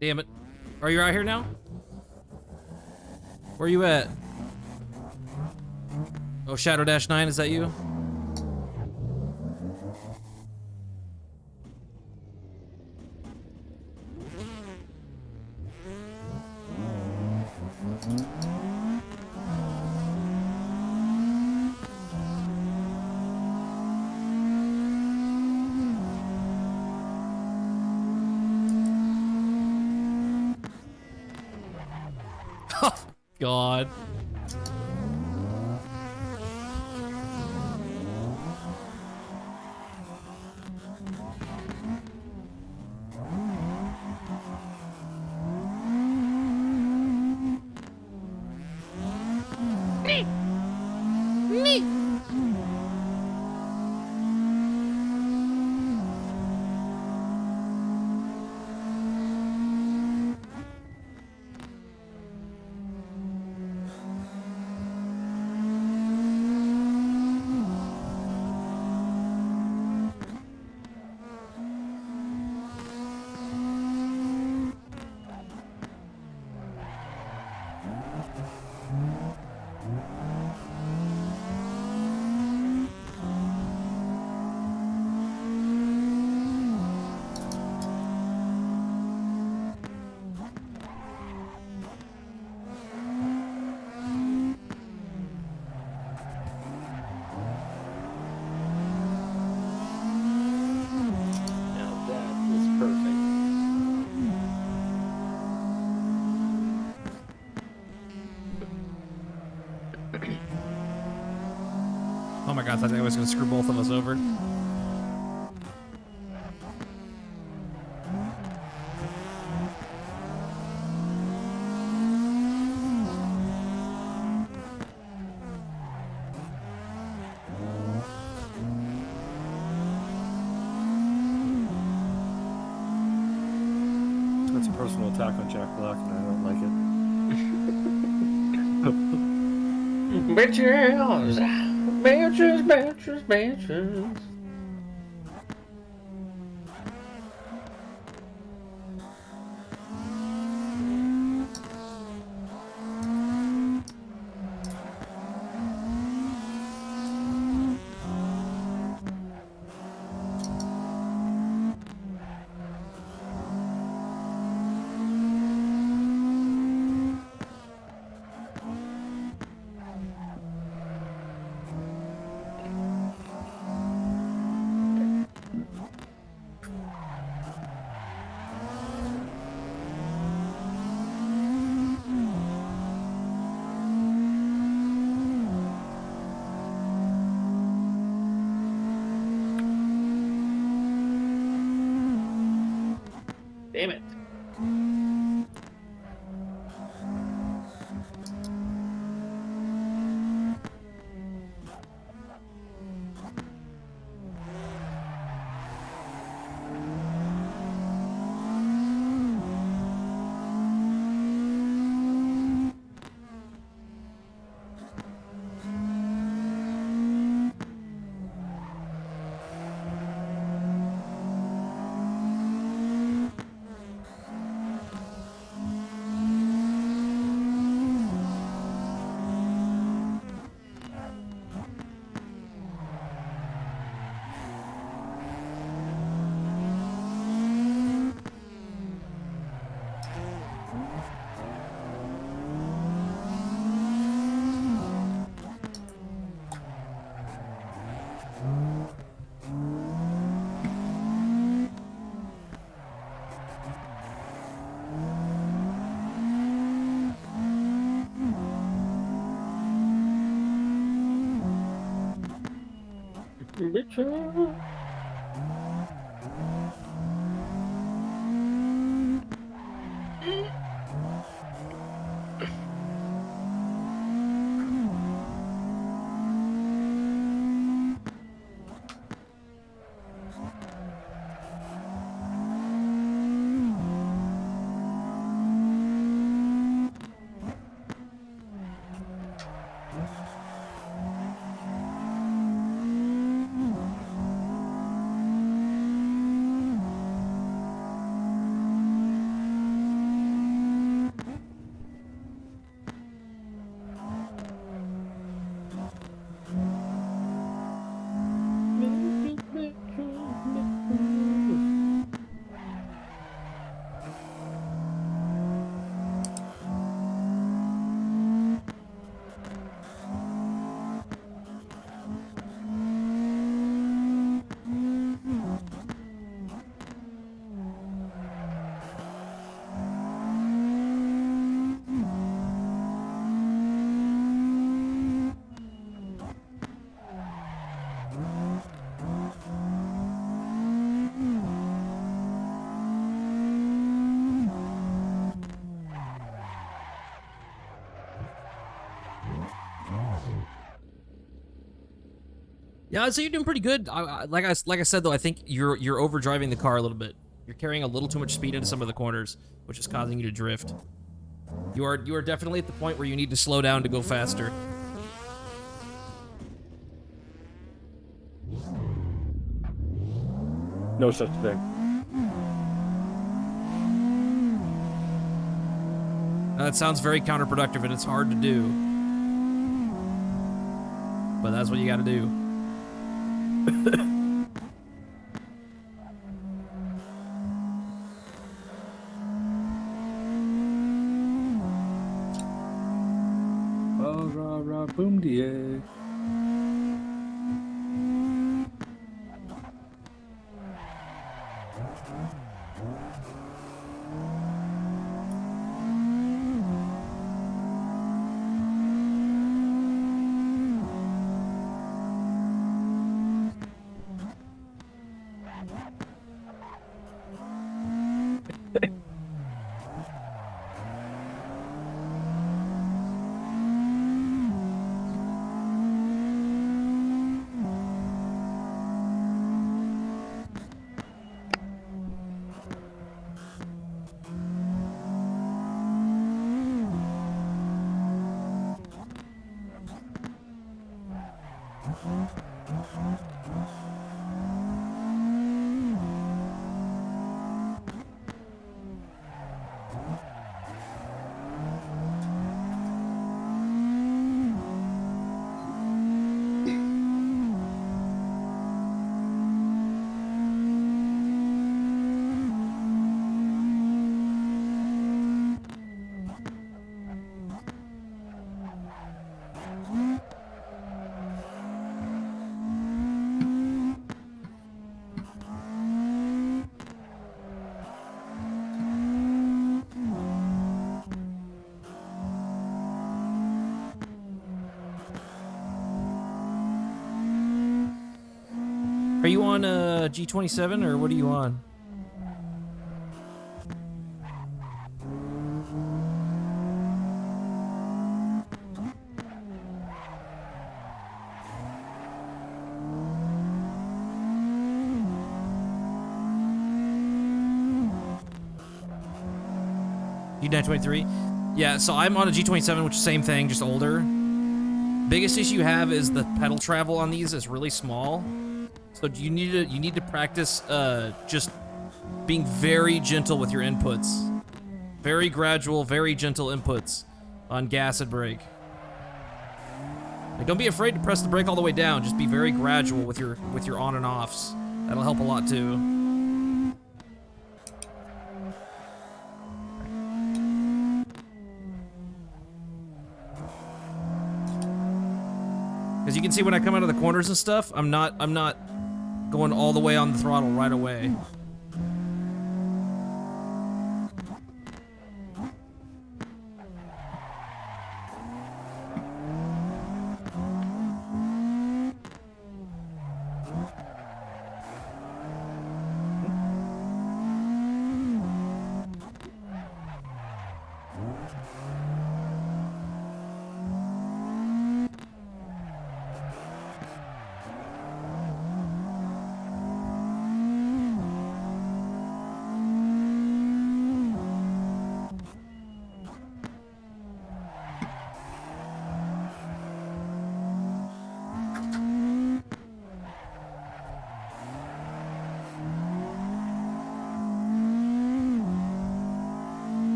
Damn it. Are you out here now? Where you at? Oh, Shadow Dash 9, is that you? Oh, God. I thought I was gonna screw both of us over. That's a personal attack on Jack Black, and I don't like it. Bitches, bitches, bitches, bitches. Damn it. Bitches. Yeah, I'd say you're doing pretty good. Like I said though, I think you're overdriving the car a little bit. You're carrying a little too much speed into some of the corners, which is causing you to drift. You are definitely at the point where you need to slow down to go faster. No such thing. Now, that sounds very counterproductive, and it's hard to do. But that's what you gotta do. Oh, rah, rah, boom, da. Are you on G27 or what are you on? G923? Yeah, so I'm on a G27, which is same thing, just older. Biggest issue you have is the pedal travel on these is really small. So you need to practice just being very gentle with your inputs. Very gradual, very gentle inputs on gas and brake. Like, don't be afraid to press the brake all the way down. Just be very gradual with your on and offs. That'll help a lot too. Because you can see when I come out of the corners and stuff, I'm not going all the way on the throttle right away.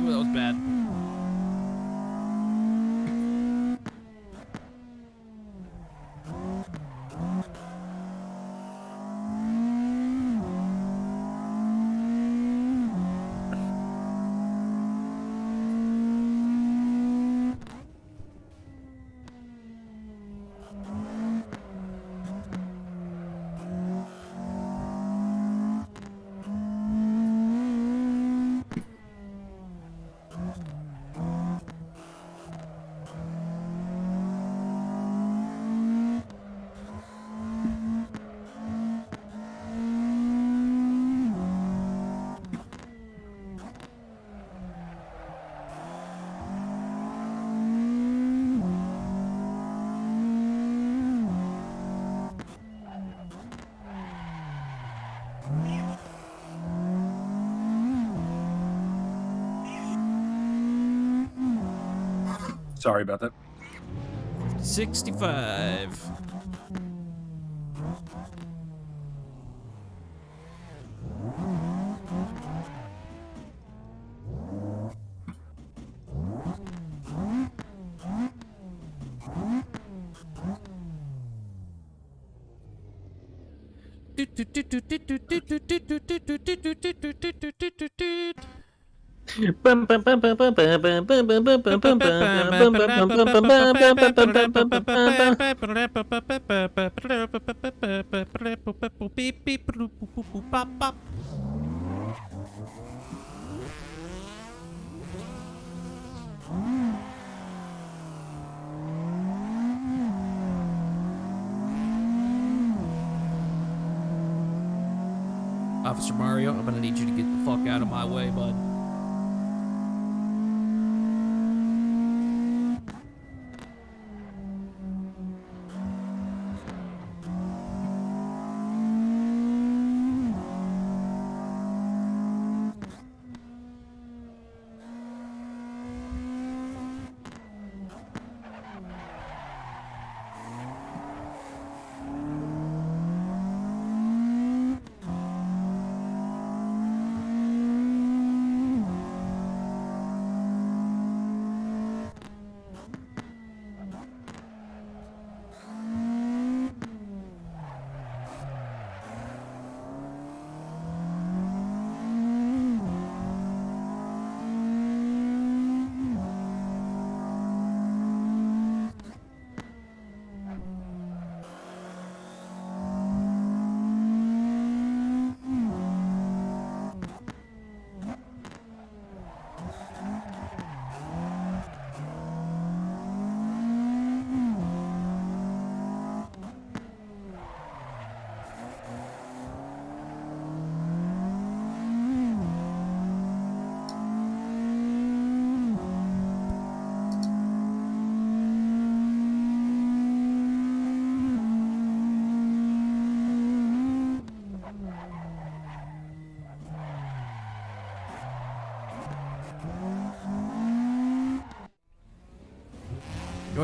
Ooh, that was bad. Sorry about that. 65. Officer Mario, I'm gonna need you to get the fuck out of my way, bud.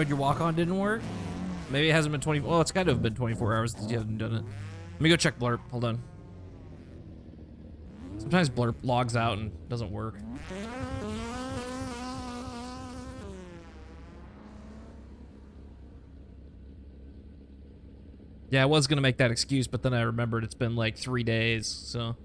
Your walk-on didn't work? Maybe it hasn't been 20. Well, it's got to have been 24 hours since you haven't done it. Let me go check Blurp. Hold on. Sometimes Blurp logs out and doesn't work. Yeah, I was gonna make that excuse, but then I remembered it's been like 3 days, so.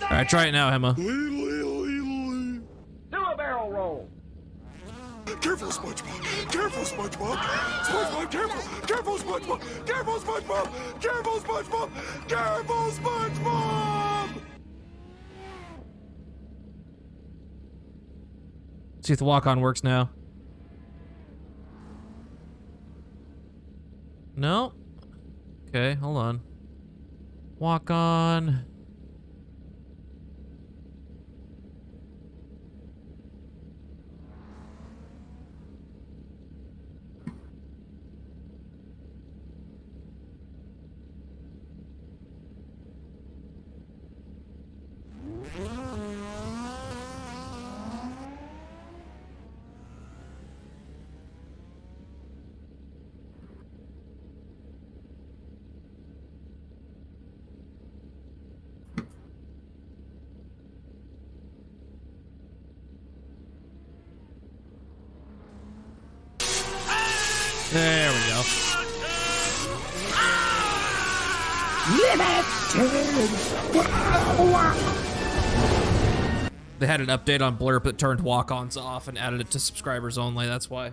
Alright, try it now, Emma. Do a barrel roll. Careful, SpongeBob. Careful, SpongeBob. SpongeBob, careful. Careful, SpongeBob. Careful, SpongeBob. Careful, SpongeBob. Careful, SpongeBob. See if the walk-on works now. No? Okay, hold on. Walk-on. There we go. They had an update on Blurp that turned walk-ons off and added it to subscribers only, that's why.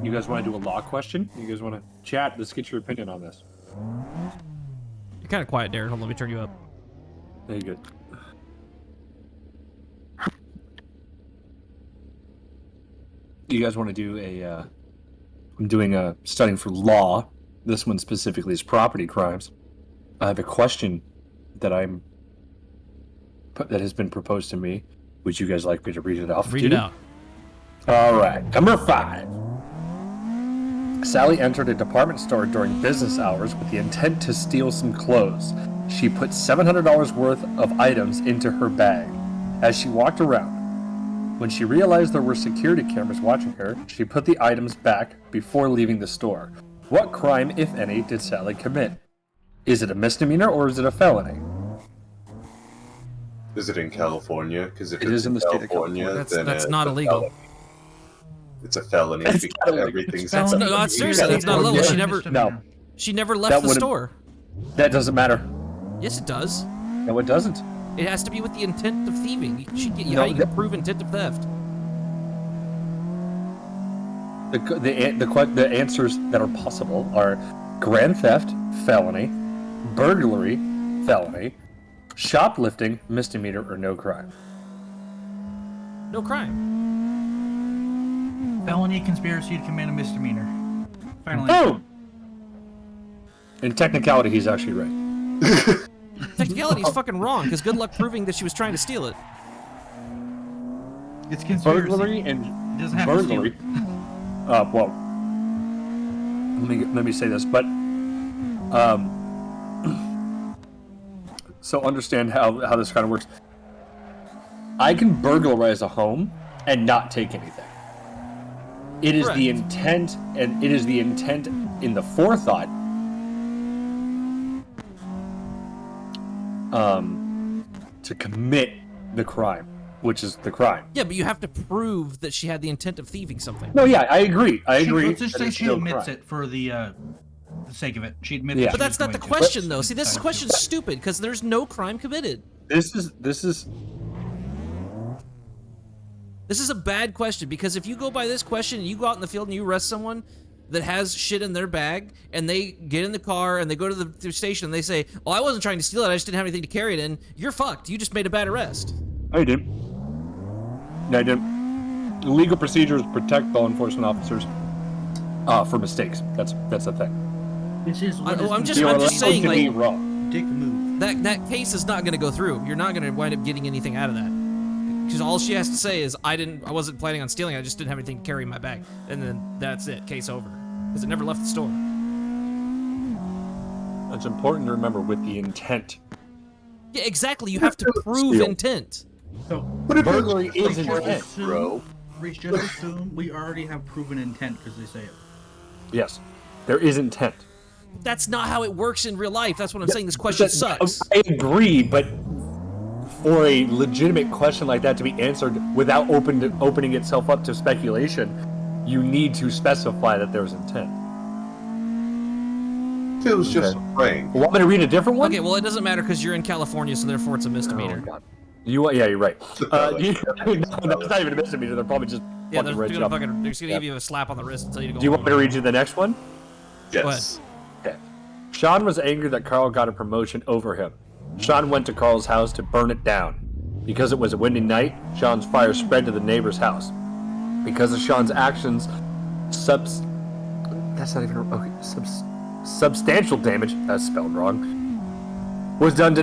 You guys want to do a law question? You guys want to chat? Let's get your opinion on this. You're kind of quiet, Darren. Hold on, let me turn you up. Very good. You guys want to do a, I'm doing a studying for law. This one specifically is property crimes. I have a question that that has been proposed to me. Would you guys like me to read it off? Read it out. All right. Number 5. Sally entered a department store during business hours with the intent to steal some clothes. She put $700 worth of items into her bag. As she walked around, when she realized there were security cameras watching her, she put the items back before leaving the store. What crime, if any, did Sally commit? Is it a misdemeanor or is it a felony? Is it in California? Because if It it's is in the state of California. then That's it's not a illegal. felony. It's a felony It's because not illegal. everything's That's not seriously. It's not illegal. She never left That the wouldn't- store. That doesn't matter. Yes, it does. No, it doesn't. It has to be with the intent of thieving. No, How you can prove intent of theft? The answers that are possible are grand theft, felony, burglary, felony, shoplifting, misdemeanor, or no crime. No crime. Felony conspiracy to commit a misdemeanor. Finally. Boom! In technicality, he's actually right. Technicality is fucking wrong, because good luck proving that she was trying to steal it. It's conspiracy. Burglary and It doesn't have to steal. burglary. Well, let me say this, but so understand how this kind of works. I can burglarize a home and not take anything. It is the intent, and it is the intent in the forethought to commit the crime, which is the crime. Yeah, but you have to prove that she had the intent of thieving something. No, yeah, I agree. Let's just that say it's she still admits crime. it for the sake of it. She admits Yeah. it. But that's not the question, though. See, this question's stupid, because there's no crime committed. This is This is a bad question, because if you go by this question and you go out in the field and you arrest someone that has shit in their bag, and they get in the car and they go to the station and they say, oh, I wasn't trying to steal it, I just didn't have anything to carry it in, you're fucked. You just made a bad arrest. I did. No, I didn't. Legal procedures protect law enforcement officers for mistakes. That's the thing. This is what I'm just You are saying, allowed to be like, wrong. dick move. that case is not going to go through. You're not going to wind up getting anything out of that. Because all she has to say is, I wasn't planning on stealing, I just didn't have anything to carry in my bag. And then that's it, case over. Because it never left the store. It's important to remember with the intent. Yeah, exactly, you have to prove Steal. intent. So, What if Burglary it's is like, intent, bro? Reese, just assume we already have proven intent because they say it. Yes, there is intent. That's not how it works in real life. That's what I'm saying. This question sucks. I agree, but for a legitimate question like that to be answered without opening itself up to speculation, you need to specify that there's intent. It was just a prank. Want me to read a different one? Okay, well, it doesn't matter because you're in California, so therefore it's a Oh misdemeanor. my God. Yeah, you're right. No, it's not even a misdemeanor. They're probably just Yeah, they're fucking just right gonna up. give you a slap on the wrist and tell you to go. Do you want me to read you the next one? Yes. Okay. Sean was angry that Carl got a promotion over him. Sean went to Carl's house to burn it down. Because it was a windy night, Sean's fire spread to the neighbor's house. Because of Sean's actions, substantial damage, that's spelled wrong, was done to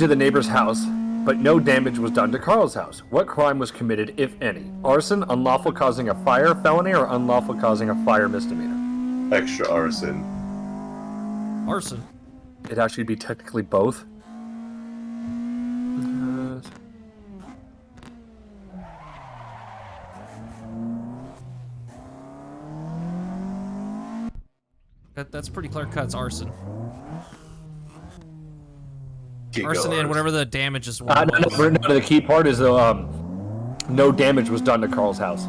the neighbor's house, but no damage was done to Carl's house. What crime was committed, if any? Arson, unlawful causing a fire felony, or unlawful causing a fire misdemeanor? Extra arson. Arson. It'd actually be technically both. That's pretty clear cut. It's arson. Giga Arson and whatever the damages were. No, the key part is no damage was done to Carl's house.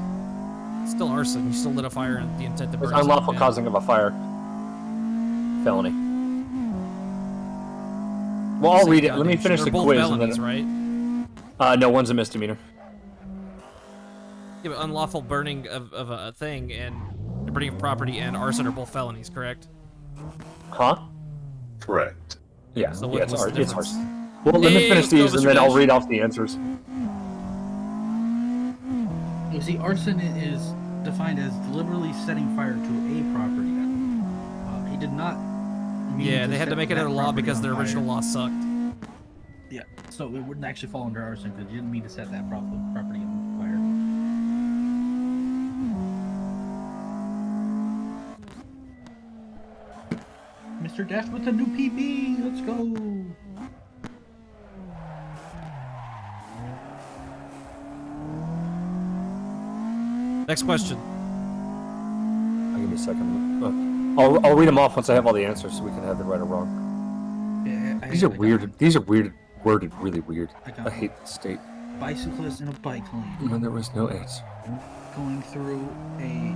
It's still arson. You still lit a fire and the intent to burn. It's unlawful something down. causing of a fire. Felony. Well, I'll read it. Let me Goddamn finish shit. the They're both quiz. felonies, And then, right? no, one's a misdemeanor. Yeah, but unlawful burning of a thing and burning of property and arson are both felonies, correct? Huh? Correct. Yeah, So yeah, what's the it's difference? arson. Well, let me Hey, finish let's go, these and Mr. then I'll Dash. read off the answers. You see, arson is defined as deliberately setting fire to a property. He did not. mean Yeah, they had set to make it that a law property because on their fire. original law sucked. Yeah, so it wouldn't actually fall under arson because you didn't mean to set that property on fire. Mr. Dash with a new PB. Let's go. Next question. Give me a second. I'll read them off once I have all the answers so we can have it right or wrong. These are weird. These are weird. Worded really weird. got I hate the state. bicyclist in a bike lane And there was no answer. going through a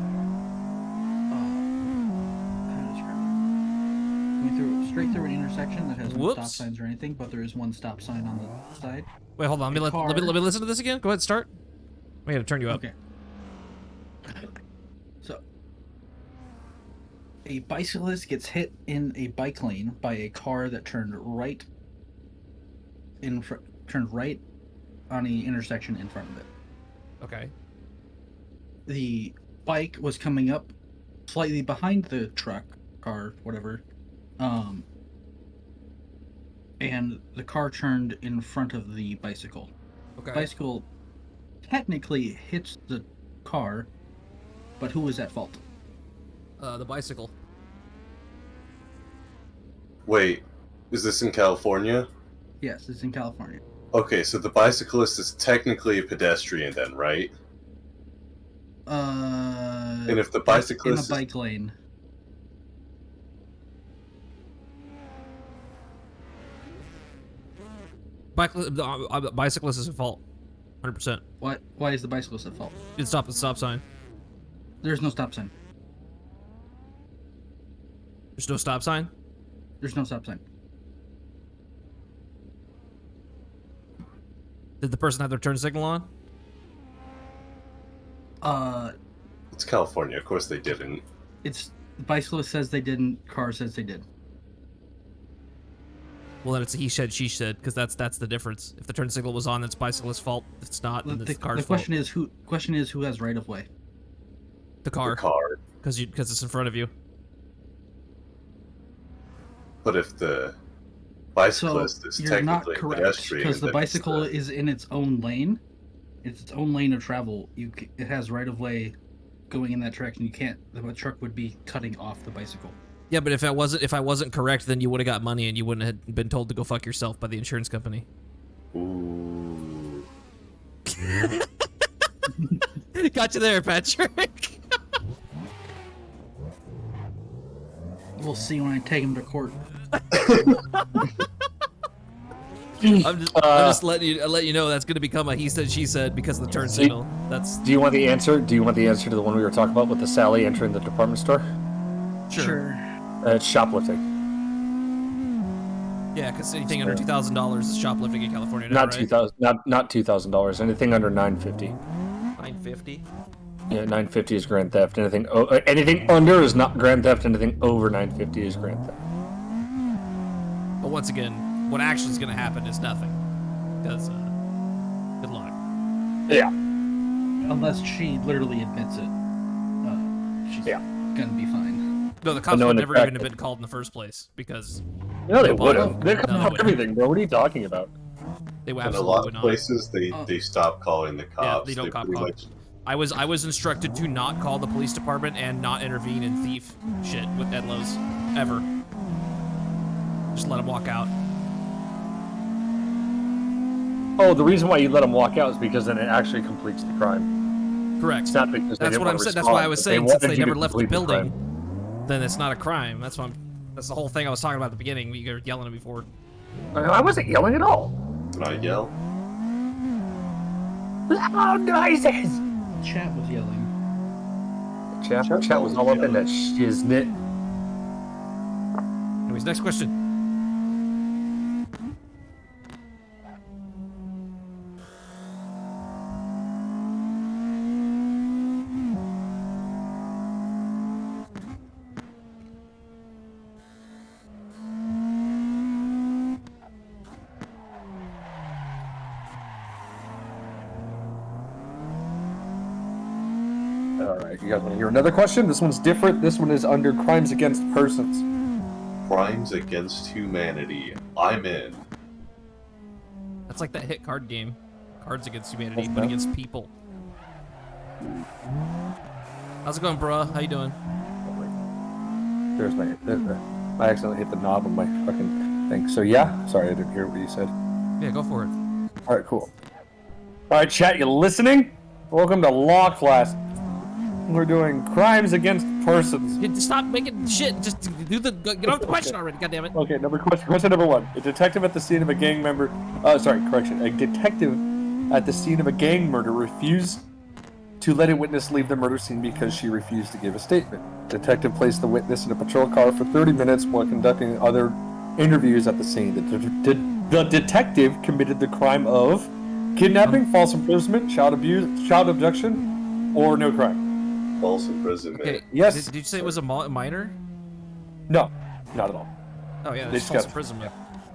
how to describe it? Going through straight through an intersection that has no stop Whoops. signs or anything, but there is one stop sign on the side. Wait, hold on. Let me listen to this again. Go ahead, start. We gotta turn you up. Okay. So, a bicyclist gets hit in a bike lane by a car that turned right on the intersection in front of it. Okay. The bike was coming up slightly behind the truck, car, whatever, and the car turned in front of the bicycle. Okay. Bicycle technically hits the car, but who is at fault? The bicycle. Wait, is this in California? Yes, it's in California. Okay, so the bicyclist is technically a pedestrian then, right? And if the bicyclist in a bike lane. Bicyclist is at fault. 100%. Why is the bicyclist at fault? Didn't stop at the stop sign. There's no stop sign. There's no stop sign? There's no stop sign. Did the person have their turn signal on? It's California, of course they didn't. It's the bicyclist says they didn't, car says they did. Well, then it's a he said, she said, because that's the difference. If the turn signal was on, that's bicyclist's fault. If it's not, then it's the car's The question fault. is who has right of way? The car. The car. Because it's in front of you. But if the bicyclist is you're not technically a correct, pedestrian, because the then bicycle it's is in its own lane. It's its own lane of travel. It has right of way going in that direction. You can't. The truck would be cutting off the bicycle. Yeah, but if I wasn't correct, then you would have got money and you wouldn't have been told to go fuck yourself by the insurance company. Ooh. Got you there, Patrick. We'll see when I take him to court. I'm just letting you know that's going to become a he said she said because of the turn signal. That's. Do you want the answer? Do you want the answer to the one we were talking about with the Sally entering the department store? Sure. It's shoplifting. Yeah, because anything under $2,000 is shoplifting in California. Now, Not right? $2,000. Not $2,000. Anything under $950. $950. Yeah, $950 is grand theft. Anything under is not grand theft. Anything over $950 is grand theft. But once again, what actually is going to happen is nothing. Because good luck. Yeah. Unless she literally admits it, she's gonna be fine. No, the cops would never even have been called in the first place because. No, they would have. They No, come they up wouldn't. everything, bro. What are you talking about? They would In a absolutely lot would of not. places, they stop calling the cops. Yeah, they don't call pretty cops. much- I was instructed to not call the police department and not intervene in thief shit with Ed Lowe's ever. Just let them walk out. Oh, the reason why you let them walk out is because then it actually completes the crime. Correct. It's not because they That's didn't what I'm want to saying. That's why I was saying since they never left the complete building, crime. then it's not a crime. That's the whole thing I was talking about at the beginning. You were yelling at me before. I wasn't yelling at all. Did I yell? Loud noises. Chat was yelling. Chat was all up in that shiznit. Anyways, next question. Alright, you guys want to hear another question? This one's different. This one is under crimes against persons. Crimes against humanity. I'm in. That's like that hit card game. Cards Against Humanity, but against people. How's it going, bruh? How you doing? There's I accidentally hit the knob on my fucking thing. So yeah, sorry I didn't hear what you said. Yeah, go for it. Alright, cool. Alright, chat, you listening? Welcome to Law Class. We're doing crimes against persons. Stop making shit. Just do the get off the question already. God damn it. Okay, question number 1. A detective at the scene of a gang member. A detective at the scene of a gang murder refused to let a witness leave the murder scene because she refused to give a statement. Detective placed the witness in a patrol car for 30 minutes while conducting other interviews at the scene. The detective committed the crime of kidnapping, false imprisonment, child abuse, child abduction, or no crime. False imprisonment. Okay. Yes. Did you say it was a minor? No, not at all. Oh yeah, They it's just false got- imprisonment.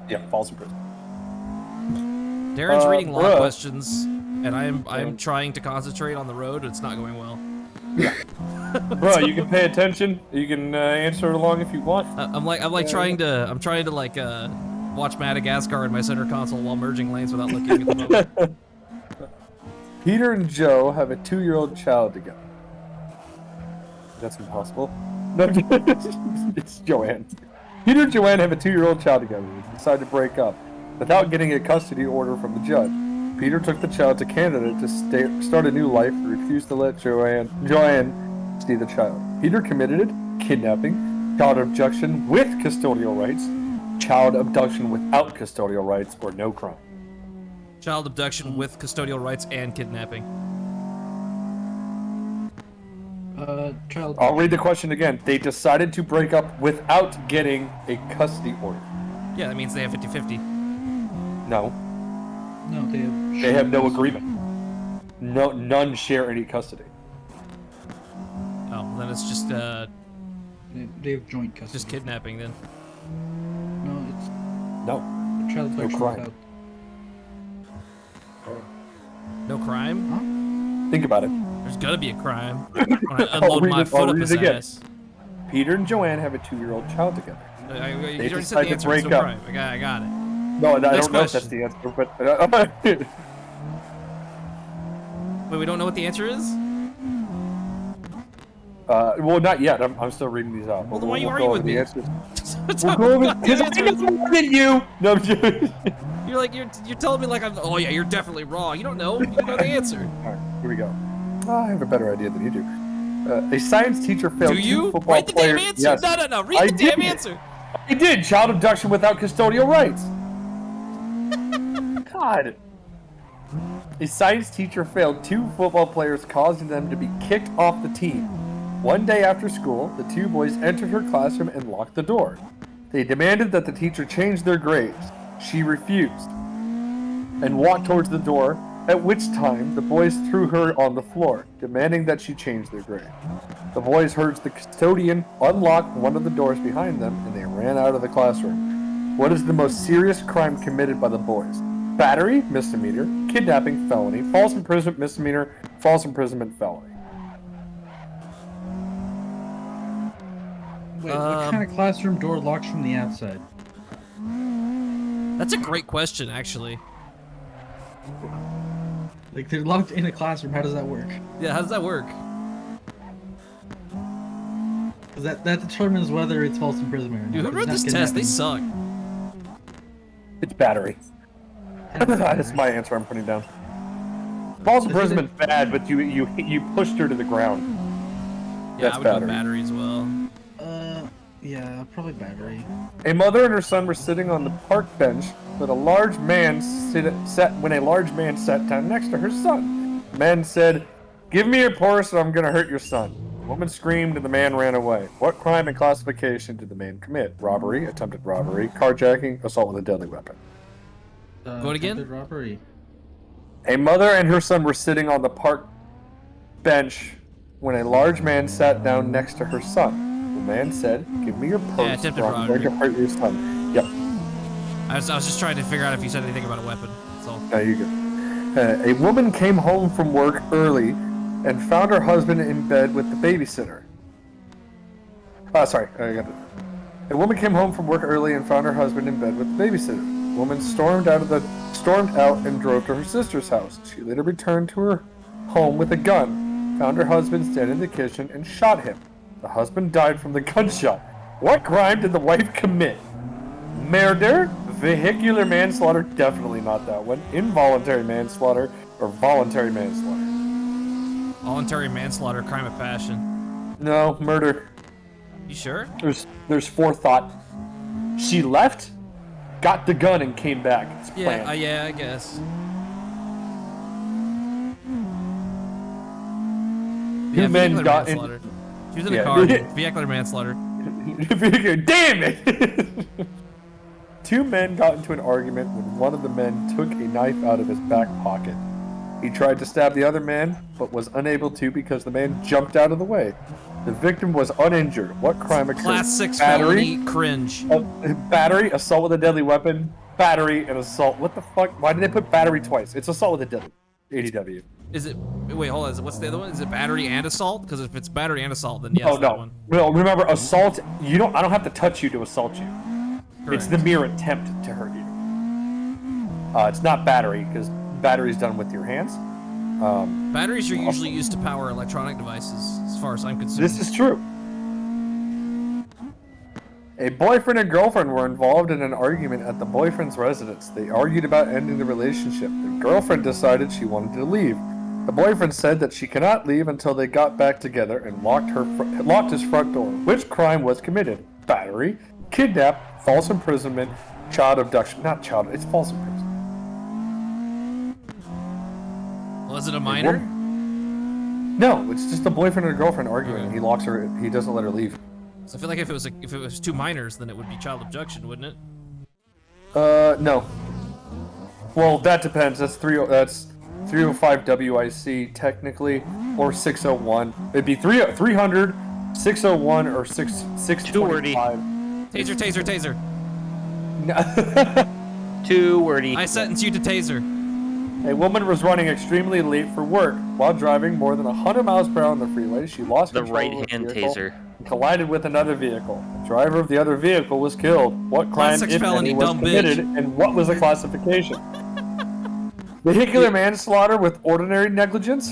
Yeah, false imprisonment. Darren's reading law bruh. questions, and I'm trying to concentrate on the road. It's not going well. Bro, you can pay attention. You can answer it along if you want. I'm trying to like watch Madagascar in my center console while merging lanes without looking at the moment. Peter and Joe have a 2-year-old child together. That's impossible. No, it's Joanne. Peter and Joanne have a 2-year-old child together. They decide to break up without getting a custody order from the judge. Peter took the child to Canada to start a new life and refused to let Joanne see the child. Peter committed kidnapping, child abduction with custodial rights, child abduction without custodial rights, or no crime. Child abduction with custodial rights and kidnapping. Child. I'll read the question again. They decided to break up without getting a custody order. Yeah, that means they have 50-50. No, No, they have no agreement. No, none share any custody. Oh, well, then it's just They have joint custody. just kidnapping then. No, it's No, child No abduction crime. without. No crime? think about it. There's gotta be a crime. When I unload read my it- foot I'll up read his it again. ass. Peter and Joanne have a 2-year-old child together. You They already said decided the to answer. It's break no up. crime. I got it. No, I Next don't know if that's question. the answer, but Wait, we don't know what the answer is? well, not yet. I'm still reading these out. Well, then why are you We'll arguing go with over the me? answers. We'll go over because I know more than you. No, I'm joking. You're like you're telling me like I'm. Oh yeah, you're definitely wrong. You don't know. You don't know the answer. All right, here we go. I have a better idea than you do. A science teacher failed Do you? 2 football Read the players. damn answer. Yes, No. Read I the damn did. answer. I did. Child abduction without custodial rights. God. A science teacher failed 2 football players, causing them to be kicked off the team. One day after school, the 2 boys entered her classroom and locked the door. They demanded that the teacher change their grades. She refused and walked towards the door, at which time the boys threw her on the floor, demanding that she change their grade. The boys heard the custodian unlock one of the doors behind them, and they ran out of the classroom. What is the most serious crime committed by the boys? Battery, misdemeanor; kidnapping, felony; false imprisonment, misdemeanor; false imprisonment, felony. Wait, what kind of classroom door locks from the outside? That's a great question, actually. Like, they're locked in a classroom. How does that work? Yeah, how does that work? Because that determines whether it's false imprisonment or not. Dude, who It's wrote not this test? They kidnapping. suck. It's battery. That's my answer I'm putting down. False imprisonment's bad, but you pushed her to the ground. Yeah, That's I would go battery. battery as well. Yeah, probably battery. A mother and her son were sitting on the park bench when a large man sat down next to her son. The man said, "Give me your purse or I'm going to hurt your son." The woman screamed and the man ran away. What crime and classification did the man commit? Robbery, attempted robbery, carjacking, assault with a deadly weapon. Go it again? Attempted robbery. A mother and her son were sitting on the park bench when a large man sat down next to her son. The man said, "Give me your purse attempted or I'm going to hurt your son." Yep. I was just trying to figure out if you said anything about a weapon. That's all. There you go. A woman came home from work early and found her husband in bed with the babysitter. Sorry, I got it. A woman came home from work early and found her husband in bed with the babysitter. The woman stormed out and drove to her sister's house. She later returned to her home with a gun, found her husband standing in the kitchen, and shot him. The husband died from the gunshot. What crime did the wife commit? Murder, vehicular manslaughter, definitely not that one, involuntary manslaughter, or voluntary manslaughter. Voluntary manslaughter, crime of passion. No, murder. You sure? There's forethought. She left, got the gun, and came back. It's Yeah, planned. yeah, I guess. Two men got in. manslaughter. She was in a Yeah. car. Vehicular manslaughter. Damn it! Two men got into an argument when one of the men took a knife out of his back pocket. He tried to stab the other man, but was unable to because the man jumped out of the way. The victim was uninjured. What crime occurred? Class 6 Battery, felony cringe. battery, assault with a deadly weapon, battery, and assault. What the fuck? Why did they put battery twice? It's assault with a deadly. ADW. Is it? Wait, hold on. What's the other one? Is it battery and assault? Because if it's battery and assault, then yes, Oh that no. one. No, remember assault. I don't have to touch you to assault you. It's Correct. the mere attempt to hurt you. It's not battery because battery is done with your hands. Batteries are usually used to power electronic devices, as far as I'm concerned. This is true. A boyfriend and girlfriend were involved in an argument at the boyfriend's residence. They argued about ending the relationship. The girlfriend decided she wanted to leave. The boyfriend said that she cannot leave until they got back together and locked his front door. Which crime was committed? Battery, kidnap, false imprisonment, child abduction. Not child, it's false imprisonment. Was it a minor? No, it's just a boyfriend and a girlfriend arguing. Okay. He locks her. He doesn't let her leave. So I feel like if it was two minors, then it would be child abduction, wouldn't it? No. Well, that depends. That's 305 WIC technically, or 601. It'd be 300, 601, or 625. Taser. Too wordy. I sentence you to taser. A woman was running extremely late for work while driving more than 100 miles per hour on the freeway. She lost The control of the right-hand vehicle taser. and collided with another vehicle. The driver of the other vehicle was killed. What crime, Classic if felony, any, was dumb committed, bitch. and what was the classification? Vehicular manslaughter with ordinary negligence,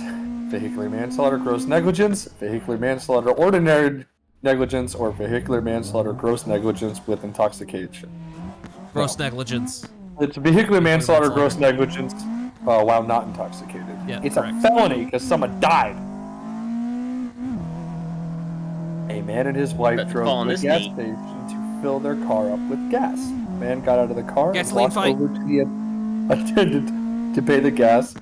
vehicular manslaughter gross negligence, vehicular manslaughter ordinary negligence, or vehicular manslaughter gross negligence with intoxication. Gross negligence. It's vehicular manslaughter gross negligence while not intoxicated. Yeah, it's correct. a felony because someone died. A man and his wife That's drove falling to a his gas knee. station to fill their car up with gas. The man got out of the car Gasoline and walked fight. over to the attendant to pay the gas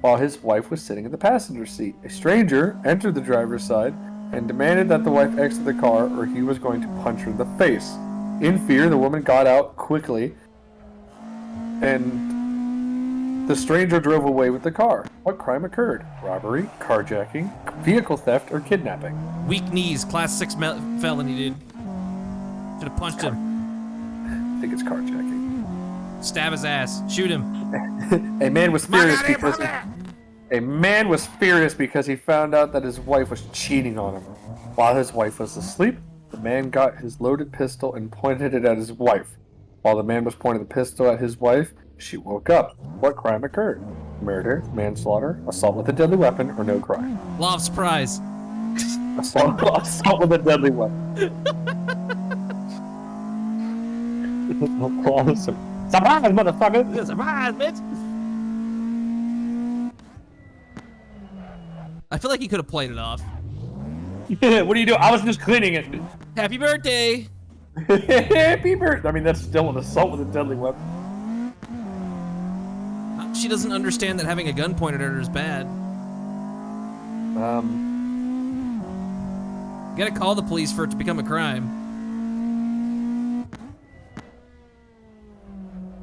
while his wife was sitting in the passenger seat. A stranger entered the driver's side and demanded that the wife exit the car or he was going to punch her in the face. In fear, the woman got out quickly and the stranger drove away with the car. What crime occurred? Robbery, carjacking, vehicle theft, or kidnapping? Weak knees. Class 6 felony, dude. Should have punched him. I think it's carjacking. Stab his ass. Shoot him. A man was furious because he found out that his wife was cheating on him. While his wife was asleep, the man got his loaded pistol and pointed it at his wife. While the man was pointing the pistol at his wife, she woke up. What crime occurred? Murder, manslaughter, assault with a deadly weapon, or no crime? Law of surprise. Assault with a deadly weapon. Surprise, motherfucker! Surprise, bitch. I feel like he could have played it off. What are you doing? I was just cleaning it. Happy birthday. Happy birthday! I mean, that's still an assault with a deadly weapon. She doesn't understand that having a gun pointed at her is bad. You gotta call the police for it to become a crime.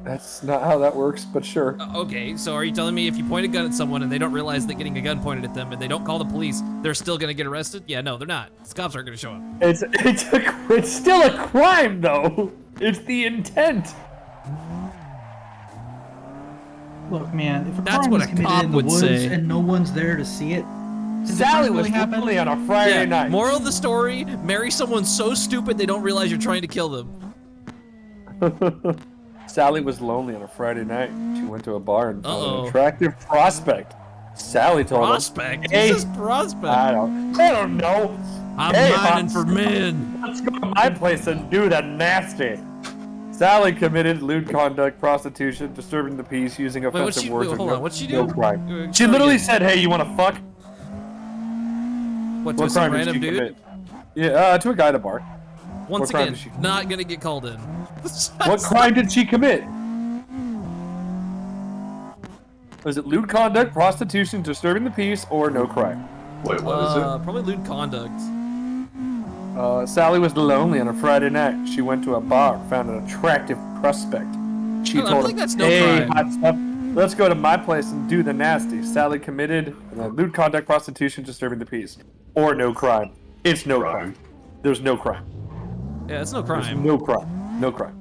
That's not how that works, but sure. Okay, so are you telling me if you point a gun at someone and they don't realize that getting a gun pointed at them and they don't call the police, they're still gonna get arrested? Yeah, no, they're not. The cops aren't gonna show up. It's still a crime, though. It's the intent. Look, man, if a That's crime what is a committed cop in the would woods say. and no one's there to see it, did the Sally crime was really happen? literally on a Friday night. Moral of the story, marry someone so stupid they don't realize you're trying to kill them. Sally was lonely on a Friday night. She went to a bar and found Uh-oh. an attractive prospect. Sally told Prospect? him, "Hey, Who's this prospect? I don't know. I'm Hey, mining Pops. for men. Let's go to my place and do that nasty." Sally committed lewd conduct, prostitution, disturbing the peace, using what'd offensive she- words. wait, or hold no, on, what'd she no do? crime. She Sorry, literally again. said, "Hey, you want to fuck?" What, What to some crime did random she dude? commit? Yeah, to a guy at a bar. Once What crime again, did she- not gonna get called in. What crime did she commit? Was it lewd conduct, prostitution, disturbing the peace, or no crime? Wait, what is it? Probably lewd conduct. Sally was lonely on a Friday night. She went to a bar, found an attractive prospect. She I told think him, that's no "Hey, crime." hot stuff, let's go to my place and do the nasty." Sally committed lewd conduct, prostitution, disturbing the peace, or no crime. It's no crime. There's no crime. Yeah, it's no There's crime. no crime. No crime.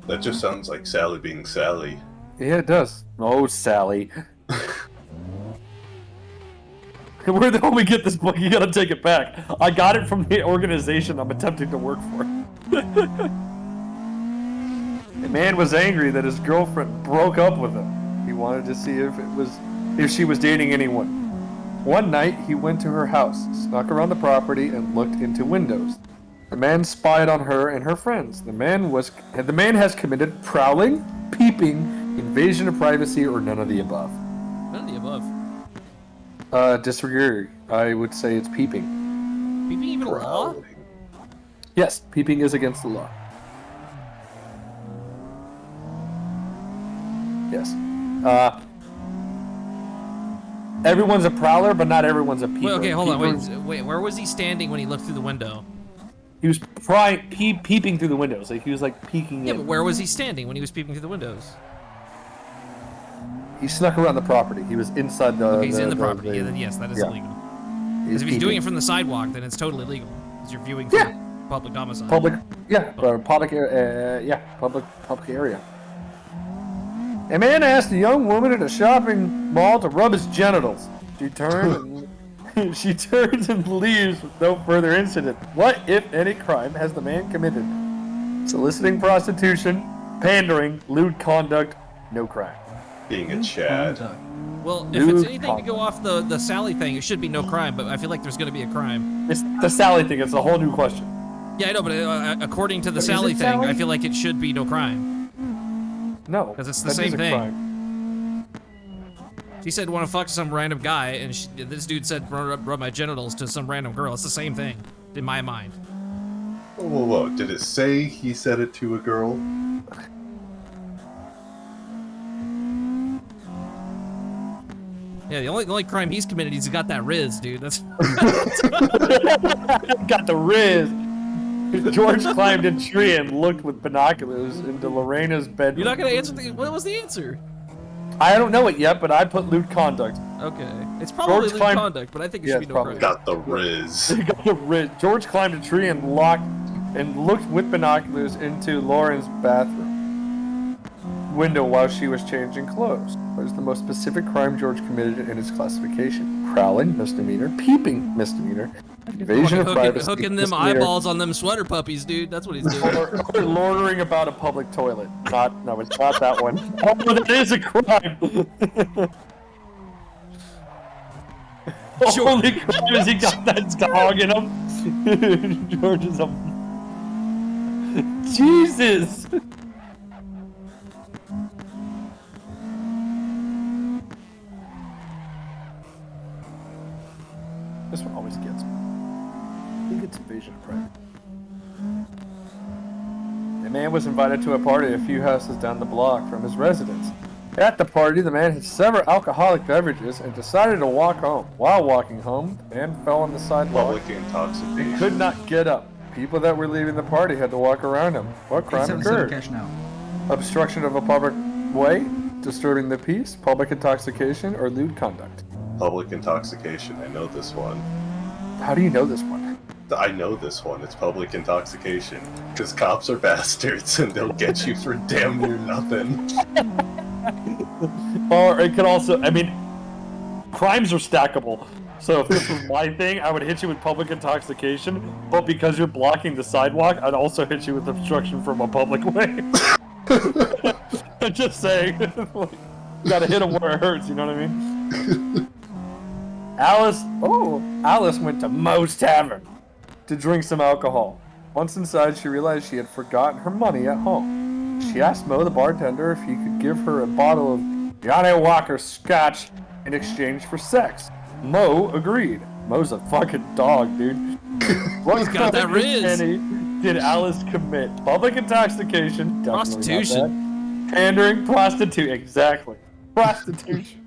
That just sounds like Sally being Sally. Yeah, it does. Oh, Sally. Where the hell we get this book? You gotta take it back. I got it from the organization I'm attempting to work for. The man was angry that his girlfriend broke up with him. He wanted to see if she was dating anyone. One night, he went to her house, snuck around the property, and looked into windows. The man spied on her and her friends. The man has committed prowling, peeping, invasion of privacy, or none of the above. None of the above. Disagree. I would say it's peeping. Peeping even a law? Yes, peeping is against the law. Yes. Everyone's a prowler, but not everyone's a peeper. Wait, okay, hold on. Peepers- Wait, where was he standing when he looked through the window? He was peeping through the windows. Like he was like peeking Yeah, in. but where was he standing when he was peeping through the windows? He snuck around the property. He was inside the. Okay, he's in the property. Yeah, then yes, that is yeah. illegal. He's Because if he's doing peeping. it from the sidewalk, then it's totally legal. Because you're viewing from Yeah. public domicile. Public area. A man asked a young woman at a shopping mall to rub his genitals. She turned and she turns and leaves with no further incident. What, if any, crime has the man committed? Soliciting prostitution, pandering, lewd conduct, no crime. Being a Chad. Well, if it's anything to go off the Sally thing, it should be no crime, but I feel like there's going to be a crime. It's the Sally thing. It's a whole new question. Yeah, I know, but according to the Is Sally it thing, Sally? I feel like it should be no crime. No, 'Cause it's the that same is a thing. crime. She said, want to fuck some random guy, and this dude said, rub my genitals to some random girl. It's the same thing, in my mind. Whoa. Did it say he said it to a girl? Yeah, the only crime he's committed, he's got that Riz, dude. That's Got the Riz. George climbed a tree and looked with binoculars into Lorena's bedroom. You're not gonna answer what was the answer? I don't know it yet, but I put lewd conduct. Okay, it's probably lewd climbed- conduct, but I think it Yeah, should be it's no probably- crime. Got the Riz. He got the Riz. George climbed a tree and looked with binoculars into Lauren's bathroom window while she was changing clothes. What is the most specific crime George committed in his classification? Prowling, misdemeanor. Peeping, misdemeanor. Invasion of privacy, Hooking them misdemeanor. eyeballs on them sweater puppies, dude. That's what he's doing. Or loitering about a public toilet. No, it's not that one. Oh, that is a crime. Only crime is he got that dog in him. George is a... Jesus! This one always gets me. I think it's invasion of privacy. The man was invited to a party a few houses down the block from his residence. At the party, the man had several alcoholic beverages and decided to walk home. While walking home, the man fell on the sidewalk Public intoxication. and could not get up. People that were leaving the party had to walk around him. What crime 877 occurred? cash now. Obstruction of a public way, disturbing the peace, public intoxication, or lewd conduct. Public intoxication. I know this one. How do you know this one? I know this one. It's public intoxication. Because cops are bastards and they'll get you for damn near nothing. Or it could also, I mean, crimes are stackable. So if this was my thing, I would hit you with public intoxication, but because you're blocking the sidewalk, I'd also hit you with obstruction from a public way. I'm just saying. You gotta hit them where it hurts, you know what I mean? Alice went to Moe's Tavern to drink some alcohol. Once inside, she realized she had forgotten her money at home. She asked Moe, the bartender, if he could give her a bottle of Johnny Walker scotch in exchange for sex. Moe agreed. Mo's a fucking dog, dude. He's got that riz. Did Alice commit? Public intoxication. Definitely not Prostitution. that. Pandering, prostitute. Exactly. Prostitution.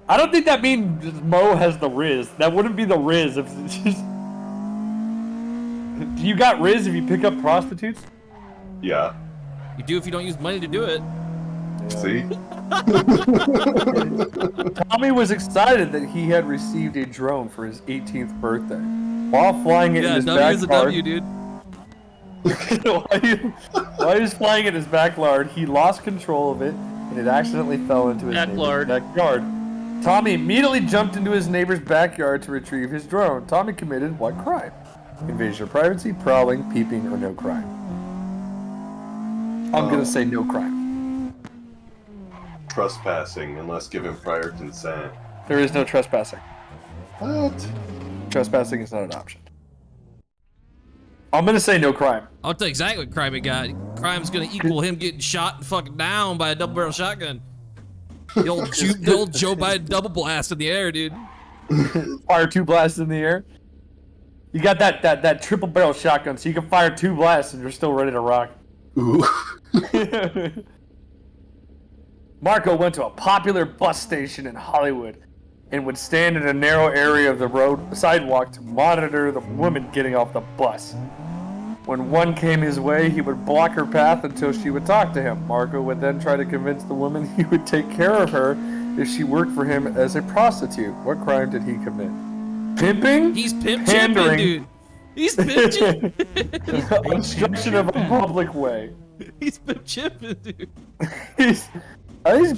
I don't think that means Mo has the riz. That wouldn't be the riz if it's just... You got riz if you pick up prostitutes? Yeah. You do if you don't use money to do it. See? Tommy was excited that he had received a drone for his 18th birthday. While flying it in his W is a backyard, W, dude. while he was flying in his backyard, he lost control of it and it accidentally fell into his neighbor's backyard. Tommy immediately jumped into his neighbor's backyard to retrieve his drone. Tommy committed what crime? Invasion of privacy, prowling, peeping, or no crime? I'm gonna say no crime. Trespassing, unless given prior consent. There is no trespassing. What? Trespassing is not an option. I'm gonna say no crime. I'll tell you exactly what crime he got. Crime's gonna equal him getting shot and fucking down by a double barrel shotgun. The old Joe Biden double blast in the air, dude. Fire 2 blasts in the air. You got that triple barrel shotgun, so you can fire 2 blasts and you're still ready to rock. Ooh. Marco went to a popular bus station in Hollywood and would stand in a narrow area of the sidewalk to monitor the woman getting off the bus. When one came his way, he would block her path until she would talk to him. Marco would then try to convince the woman he would take care of her if she worked for him as a prostitute. What crime did he commit? Pimping? He's pimp Pandering. chimping, dude. He's pimp chimping. Obstruction of a public way. He's pimp chimping, dude. He's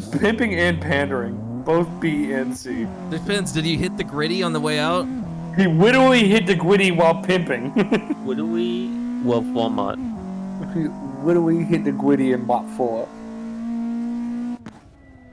pimping and pandering, both B and C. Depends. Did you hit the gritty on the way out? He wittily hit the gwitty while pimping. What do we? Well, Walmart. He wittily hit the gwitty in Mach 4.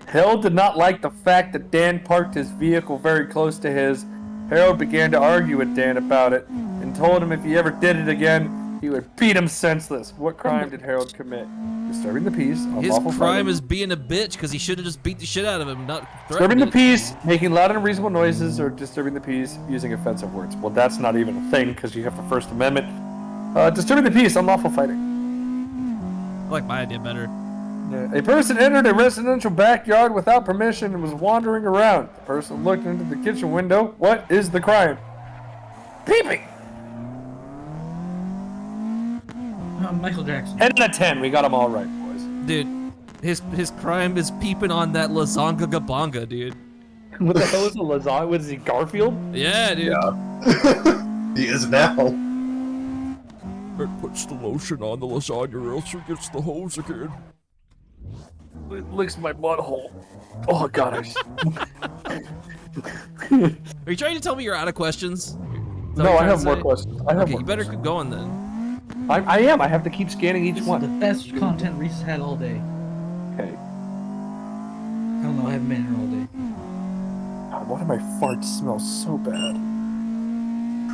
Harold did not like the fact that Dan parked his vehicle very close to his. Harold began to argue with Dan about it and told him if he ever did it again, he would beat him senseless. What crime did Harold commit? Disturbing the peace, His unlawful crime fighting. is being a bitch because he should have just beat the shit out of him, not Disturbing threatened the it. peace, making loud and unreasonable noises, or disturbing the peace using offensive words. Well, that's not even a thing because you have the First Amendment. Disturbing the peace, unlawful fighting. I like my idea better. A person entered a residential backyard without permission and was wandering around. The person looked into the kitchen window. What is the crime? Peeping! Michael Jackson. 10 out of 10. We got them all right, boys. Dude, his crime is peeping on that Lazanga Gabanga, dude. What the hell is a lasagna? What is he, Garfield? Yeah, dude. Yeah. He is now. It puts the lotion on the lasagna or else it gets the hose again. It licks my butthole. Oh, God. Are you trying to tell me you're out of questions? Is that what No, you're I trying have to more say? questions. I have Okay, more you better questions. keep going then. I am. I have to keep scanning each This is one. the best content Reese had all day. Okay. I don't know, I haven't been here all day. God, why do my farts smell so bad?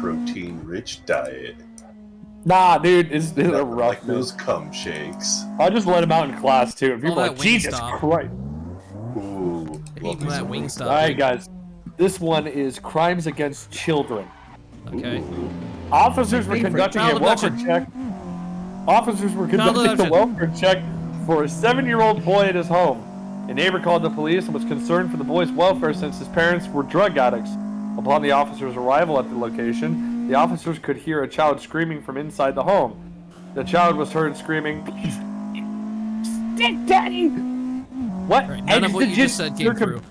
Protein-rich diet. Nah, dude, it's a Nothing rough like those cum shakes. I'll just let him out in class, too. And people All are that like, Jesus Wingstop. Christ. Ooh. Eat that Wingstop. All right, guys. This one is crimes against children. Okay. Officers were Favorite. conducting Child a welfare abduction. check. Officers were Child conducting a abduction. welfare check for a 7-year-old boy at his home. A neighbor called the police and was concerned for the boy's welfare since his parents were drug addicts. Upon the officers' arrival at the location, the officers could hear a child screaming from inside the home. The child was heard screaming, "Stick, Daddy!" What? Right, none of what you just said came through.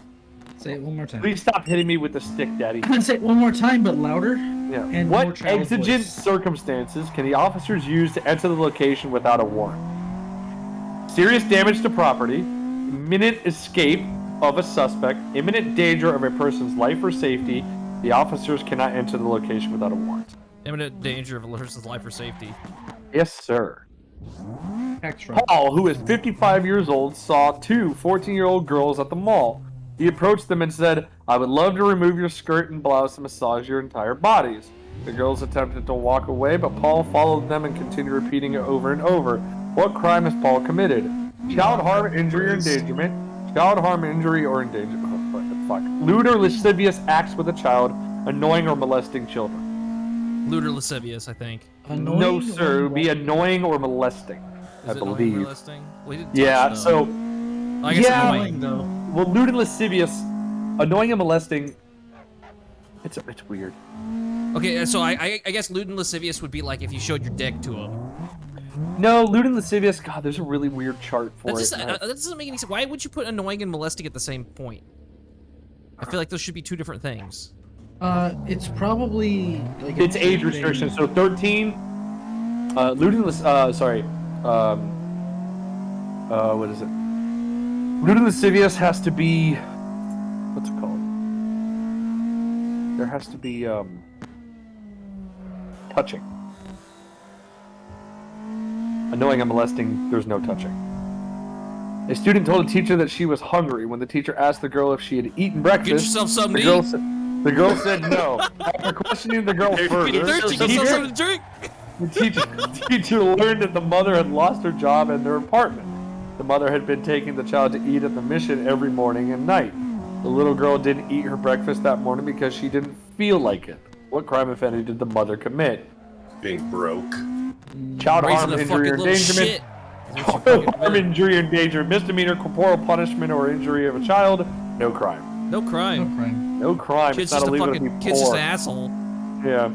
Say it one more time. Please stop hitting me with the stick, Daddy. I'm gonna say it one more time, but louder. Yeah. And more What child exigent voice. circumstances can the officers use to enter the location without a warrant? Serious damage to property, imminent escape of a suspect, imminent danger of a person's life or safety. The officers cannot enter the location without a warrant. Imminent danger of a person's life or safety. Yes, sir. Tax fraud. Paul, who is 55 years old, saw two 14-year-old girls at the mall. He approached them and said, "I would love to remove your skirt and blouse and massage your entire bodies." The girls attempted to walk away, but Paul followed them and continued repeating it over and over. What crime has Paul committed? Child harm, injury, or endangerment. Child harm, injury, or endangerment. Oh, fuck. Lewd or lascivious acts with a child. annoying or molesting children. Lewd or lascivious, I think. Annoying No, sir. It would be or- annoying or molesting, Is I it annoying or believe. molesting? Well, he didn't touch, Yeah, though. so, I guess yeah. annoying. though. well, lewd and lascivious, annoying and molesting, it's weird. Okay, so I guess lewd and lascivious would be like if you showed your dick to him. No, lewd and lascivious, God, there's a really weird chart for That, just, it. that doesn't make any sense. Why would you put annoying and molesting at the same point? I feel like those should be two different things. It's probably like It's age restriction, so 13, lewd and sorry, what is it? Lewd and lascivious has to be, what's it called? There has to be, touching. Annoying and molesting, there's no touching. A student told a teacher that she was hungry. When the teacher asked the girl if she had eaten breakfast, Get yourself something the to girl eat. the girl said no. After questioning the girl further, Get thirsty, get yourself something to drink. the teacher learned that the mother had lost her job and their apartment. The mother had been taking the child to eat at the mission every morning and night. The little girl didn't eat her breakfast that morning because she didn't feel like it. What crime, if any, did the mother commit? Being broke. Child Raising harm, the injury, or fucking little endangerment. shit. Child harm, injury, or endangerment, misdemeanor, corporal punishment, or injury of a child. No crime. No crime. No crime. No crime. Kid's It's not just a illegal to fucking, be kid's just poor. an asshole. Yeah.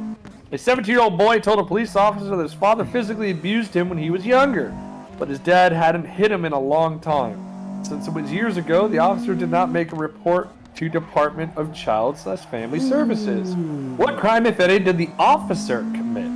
A 17-year-old boy told a police officer that his father physically abused him when he was younger, but his dad hadn't hit him in a long time. Since it was years ago, the officer did not make a report to Department of Child/Family Services. What crime, if any, did the officer commit?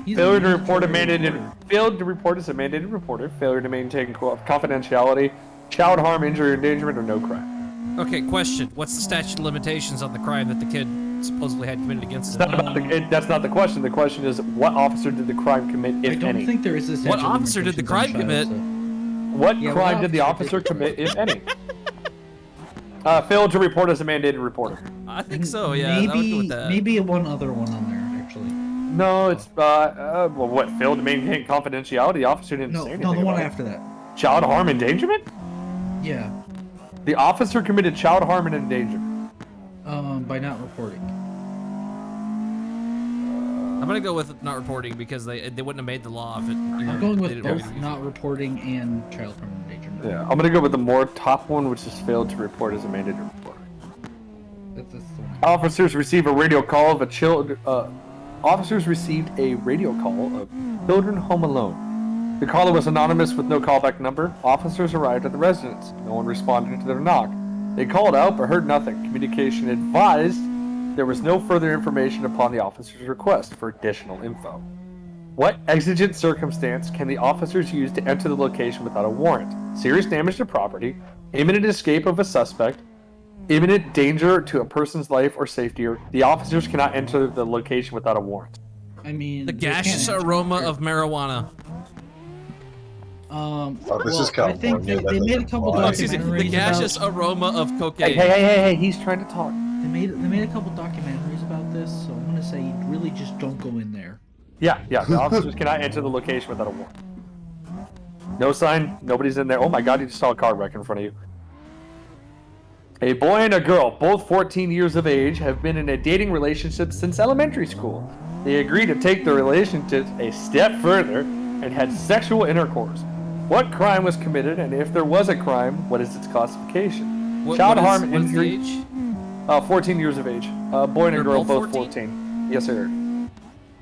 He's Failure to a report a mandatory mandated reporter. failed to report as a mandated reporter, failure to maintain confidentiality, child harm, injury, or endangerment, or no crime. Okay, question. What's the statute of limitations on the crime that the kid supposedly had committed against It's him? not about that's not the question. The question is, what officer did the crime commit, I if don't any? think there is this. What officer did the crime commit? What Yeah, crime what did the officer officer did- commit, if any? Failed to report as a mandated reporter. I think so, yeah. I would go Maybe with that. maybe one other one on there actually. No, it's well, what? Failed to maintain confidentiality. The officer didn't No, say anything. no, the one about it. after that. Child harm, endangerment. Yeah. The officer committed child harm and endangerment. By not reporting. I'm gonna go with not reporting because they wouldn't have made the law if it. I'm going they with didn't both have it. not reporting and child harm and endangerment. Yeah, I'm gonna go with the more top one, which is failed to report as a mandated reporter. That's the one. Officers receive a radio call of a child. Officers received a radio call of children home alone. The caller was anonymous with no callback number. Officers arrived at the residence. No one responded to their knock. They called out but heard nothing. Communication advised there was no further information upon the officer's request for additional info. What exigent circumstance can the officers use to enter the location without a warrant? Serious damage to property, imminent escape of a suspect, imminent danger to a person's life or safety, or the officers cannot enter the location without a warrant. I mean, The they can't gaseous answer aroma prayer. of marijuana. this is I think California, they that made a doesn't couple apply. Oh, excuse me. The documentaries gaseous about. aroma of Hey, cocaine. hey, he's trying to talk. They made a couple documentaries about this, so I'm gonna say you really just don't go in there. Yeah, the officers cannot enter the location without a warrant. No sign, nobody's in there. Oh my god, you just saw a car wreck in front of you. A boy and a girl, both 14 years of age, have been in a dating relationship since elementary school. They agreed to take their relationship a step further and had sexual intercourse. What crime was committed, and if there was a crime, what is its classification? Child harm, what is the injury. age? 14 years of age. Boy and a They're girl, both both 14? 14. Yes, sir.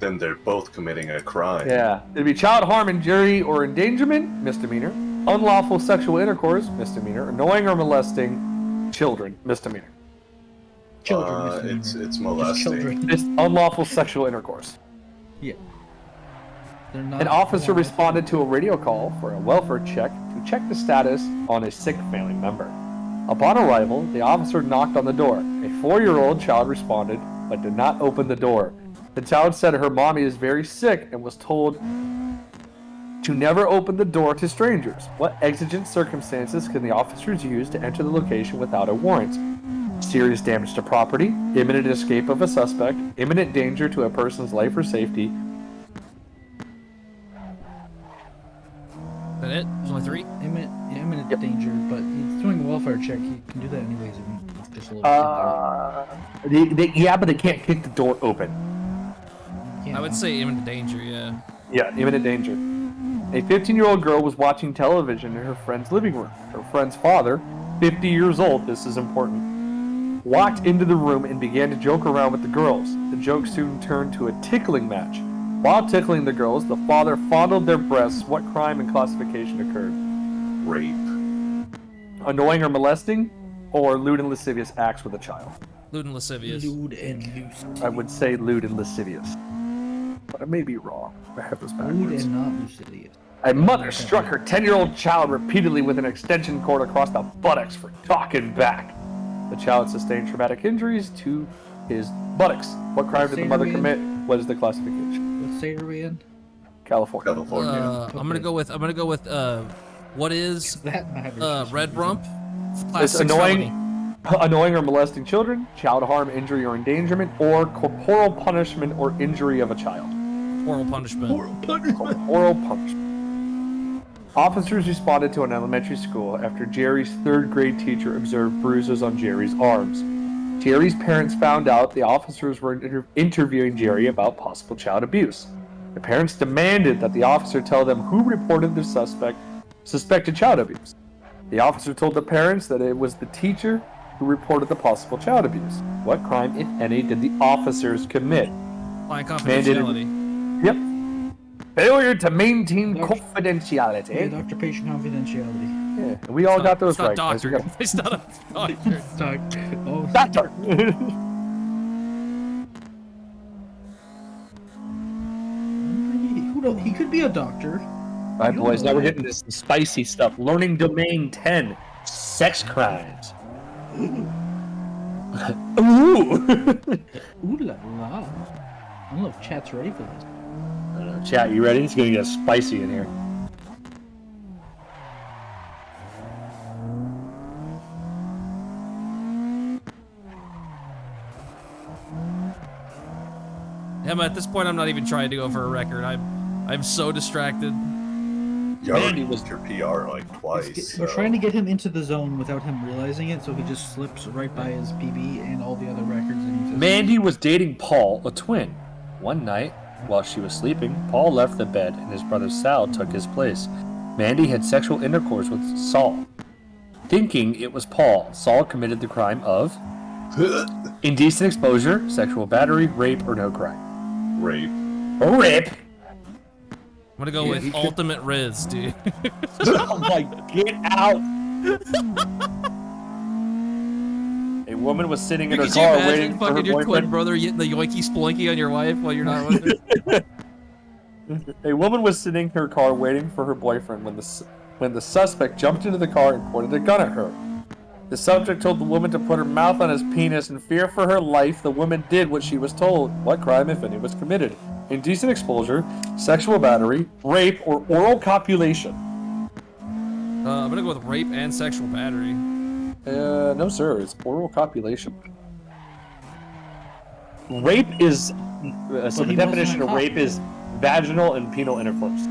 Then they're both committing a crime. Yeah. It'd be child harm, injury, or endangerment, misdemeanor. Unlawful sexual intercourse, misdemeanor. Annoying or molesting children, misdemeanor. Children. It's Just molesting. children. It's unlawful sexual intercourse. Yeah. They're not. An officer responded to a radio call for a welfare check to check the status on a sick family member. Upon arrival, the officer knocked on the door. A 4-year-old child responded, but did not open the door. The child said her mommy is very sick and was told to never open the door to strangers. What exigent circumstances can the officers use to enter the location without a warrant? Serious damage to property, imminent escape of a suspect, imminent danger to a person's life or safety. Is that it? There's only 3? Imminent Yep. danger, but he's doing a welfare check. He can do that anyways. If just a little Yeah, but they can't kick the door open. kid. I would say imminent danger, yeah. Yeah, imminent danger. A 15-year-old girl was watching television in her friend's living room. Her friend's father, 50 years old, this is important, walked into the room and began to joke around with the girls. The joke soon turned to a tickling match. While tickling the girls, the father fondled their breasts. What crime and classification occurred? Rape. Annoying or molesting, or lewd and lascivious acts with a child? Lewd and lascivious. Lewd and loose. I would say lewd and lascivious. But I may be wrong. I have this Lewd backwards. and not lascivious. A mother struck her 10-year-old child repeatedly with an extension cord across the buttocks for talking back. The child sustained traumatic injuries to his buttocks. What crime did the mother commit? What is the classification? What state are we in? California. California. I'm gonna go with what is That matters. red rump? Class It's 6 annoying, annoying or molesting children, child harm, injury, or endangerment, or corporal punishment or injury of a child. Oral punishment. Corporal punishment. Officers responded to an elementary school after Jerry's third-grade teacher observed bruises on Jerry's arms. Jerry's parents found out the officers were interviewing Jerry about possible child abuse. The parents demanded that the officer tell them who reported the suspected child abuse. The officer told the parents that it was the teacher who reported the possible child abuse. What crime, if any, did the officers commit? Applying confidentiality. Yep. Failure to maintain Doctor- confidentiality. Yeah, doctor-patient confidentiality. Yeah, and we all got those It's not right. guys. We doctor. got- It's not a doctor. Doctor. Oh, Doctor. he could be a doctor. All right, boys. Now we're getting this spicy stuff. Learning domain 10. Sex crimes. Ooh. Ooh la la. I don't know if chat's ready for this. Chat, you ready? It's gonna get spicy in here. Yeah, but at this point, I'm not even trying to go for a record. I'm so distracted. You already was your PR like twice. We're so- trying to get him into the zone without him realizing it, so he just slips right by his PB and all the other records. And he says, Mandy was dating Paul, a twin. One night, while she was sleeping, Paul left the bed and his brother Sal took his place. Mandy had sexual intercourse with Saul. Thinking it was Paul, Saul committed the crime of indecent exposure, sexual battery, rape, or no crime. Rape. Rape? I'm gonna go with ultimate Riz, dude. I'm like, get out! A woman was sitting in her Could you car imagine waiting for her fucking your twin boyfriend. brother getting the yoinky sploinky on your wife while you're not with her? A woman was sitting in her car waiting for her boyfriend when the suspect jumped into the car and pointed a gun at her. The subject told the woman to put her mouth on his penis. In fear for her life, the woman did what she was told. What crime, if any, was committed? Indecent exposure, sexual battery, rape, or oral copulation? I'm gonna go with rape and sexual battery. No, sir. It's oral copulation. Rape is... so But the he definition wasn't of a rape cop. is vaginal and penile intercourse.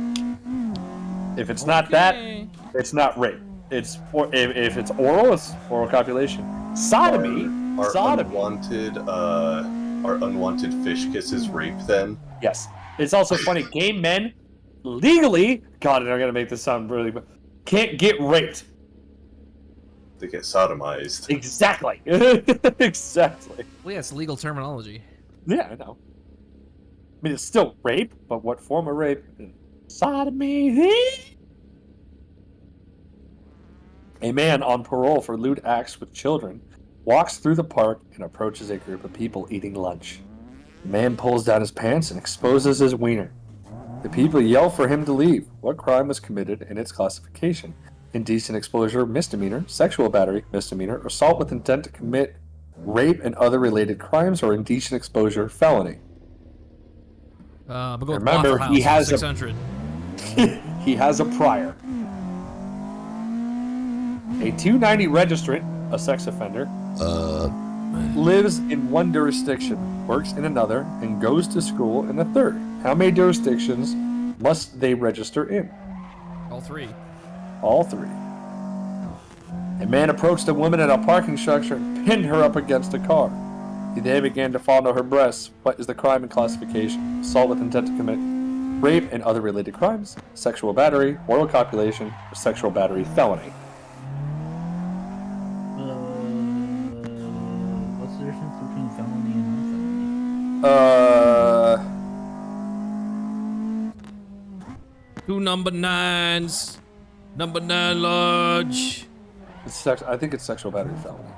If it's not that, it's not rape. If it's oral copulation. Sodomy. Are unwanted fish kisses rape then? Yes. It's also funny. Gay men legally, God, I'm gonna make this sound really, but can't get raped. They get sodomized. Exactly. Exactly. Well, yeah, it's legal terminology. Yeah, I know. I mean, it's still rape, but what form of rape? Sodomy. A man on parole for lewd acts with children walks through the park and approaches a group of people eating lunch. The man pulls down his pants and exposes his wiener. The people yell for him to leave. What crime was committed in its classification? Indecent exposure, misdemeanor, sexual battery, misdemeanor, assault with intent to commit rape and other related crimes, or indecent exposure, felony. I'm gonna go with Remember, Waffle he House, has a- 600. He has a prior. A 290 registrant, a sex offender, lives in one jurisdiction, works in another, and goes to school in a third. How many jurisdictions must they register in? All three. All three. A man approached a woman at a parking structure and pinned her up against a car. He then began to fondle her breasts. What is the crime and classification? Assault with intent to commit rape and other related crimes, sexual battery, oral copulation, or sexual battery felony. What's the difference between felony and non-felony? Two number 9s. Number 9 large. I think it's sexual battery felony.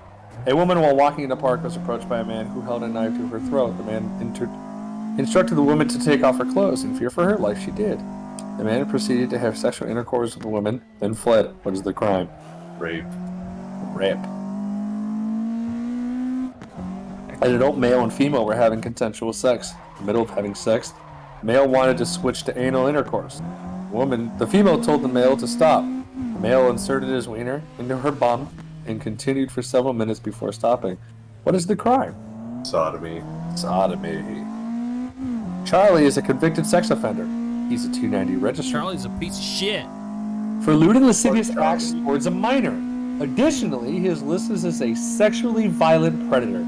A woman while walking in the park was approached by a man who held a knife to her throat. The man instructed the woman to take off her clothes. In fear for her life, she did. The man proceeded to have sexual intercourse with the woman, then fled. What is the crime? Rape. Rape. An adult male and female were having consensual sex. In the middle of having sex, the male wanted to switch to anal intercourse. The female told the male to stop. The male inserted his wiener into her bum and continued for several minutes before stopping. What is the crime? Sodomy. Sodomy. Charlie is a convicted sex offender. He's a 290 registered. Charlie's a piece of shit. For lewd and lascivious acts towards a minor. Additionally, he is listed as a sexually violent predator.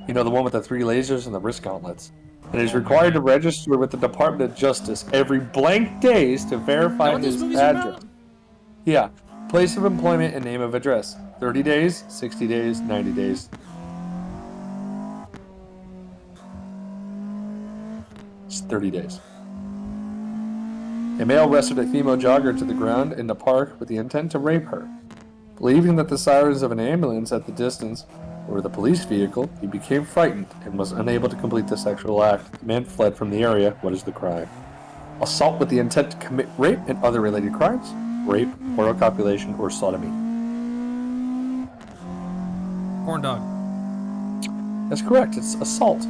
You know, the one with the 3 lasers and the wrist gauntlets. And is required to register with the Department of Justice every blank days to verify his address. Yeah. Place of employment and name of address. 30 days, 60 days, 90 days. It's 30 days. A male wrestled a female jogger to the ground in the park with the intent to rape her. Believing that the sirens of an ambulance at the distance were the police vehicle, he became frightened and was unable to complete the sexual act. The man fled from the area. What is the crime? Assault with the intent to commit rape and other related crimes. Rape, oral copulation, or sodomy. Corn dog. That's correct. It's assault.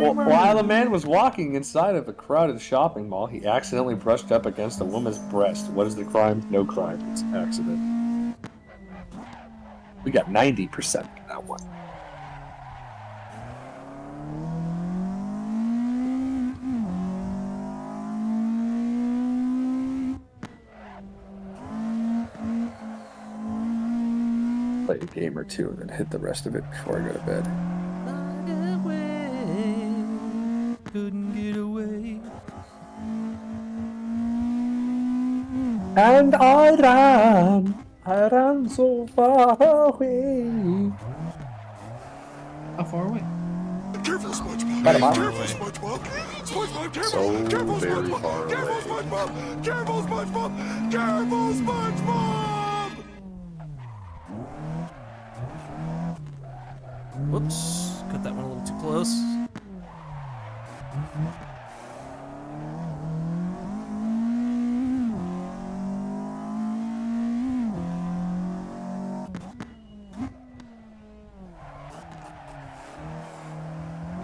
While the man was walking inside of a crowded shopping mall, he accidentally brushed up against a woman's breast. What is the crime? No crime. It's an accident. We got 90% on that one. Play a game or two and then hit the rest of it before I go to bed. Couldn't get away. And I ran so far away. How far away? Careful, SpongeBob! About a mile. Careful, SpongeBob! SpongeBob, careful! So Careful, very SpongeBob! far Careful, away. SpongeBob! Careful, SpongeBob! Careful, SpongeBob! Whoops. Cut that one a little too close.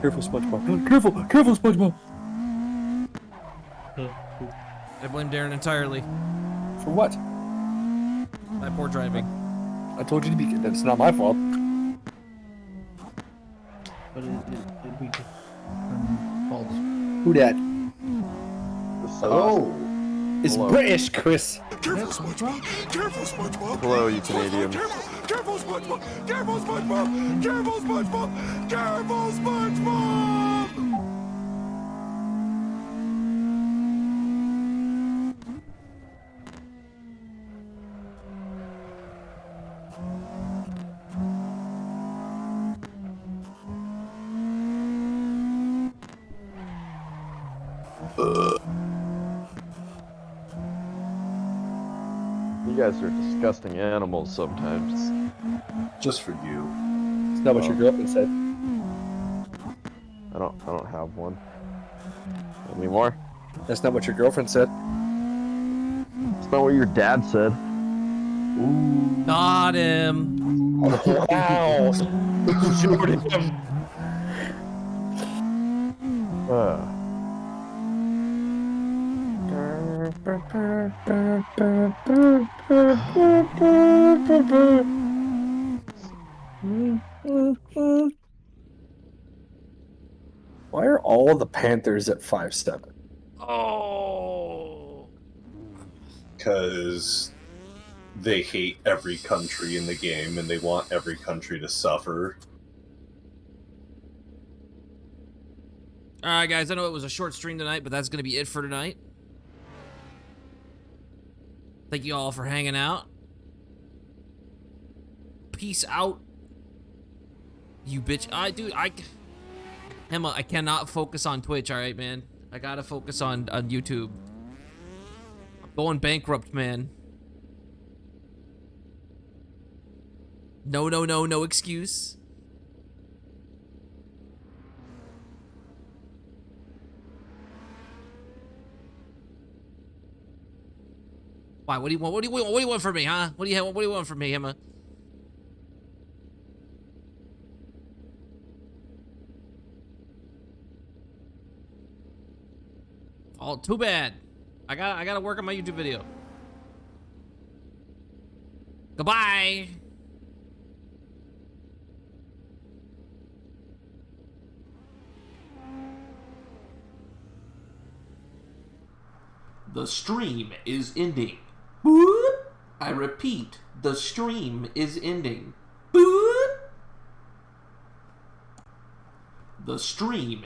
Careful, SpongeBob. Careful, careful, SpongeBob. I blame Darren entirely. For what? My poor driving. I told you to be. That's not my fault. But it we just fault. Who dat? Oh. It's Hello. British, Chris. Careful, SpongeBob! Careful, SpongeBob! Hello, you SpongeBob, Canadians. Careful, SpongeBob! Careful, SpongeBob! Careful, SpongeBob! Careful, SpongeBob! You guys are disgusting animals sometimes. Just for you. It's not what your girlfriend said. I don't have one anymore. That's not what your girlfriend said. It's not what your dad said. Got him. Wow. Why are all the Panthers at 5'7"? Oh. Because they hate every country in the game and they want every country to suffer. Alright, guys, I know it was a short stream tonight, but that's going to be it for tonight. Thank you all for hanging out. Peace out. You bitch. Emma, I cannot focus on Twitch, alright, man? I gotta focus on YouTube. I'm going bankrupt, man. No excuse. Why? What do you want? What do you want from me, huh? What do you want from me, Emma? Oh, too bad. I gotta work on my YouTube video. Goodbye. The stream is ending. Boop. I repeat, the stream is ending. Boop. The stream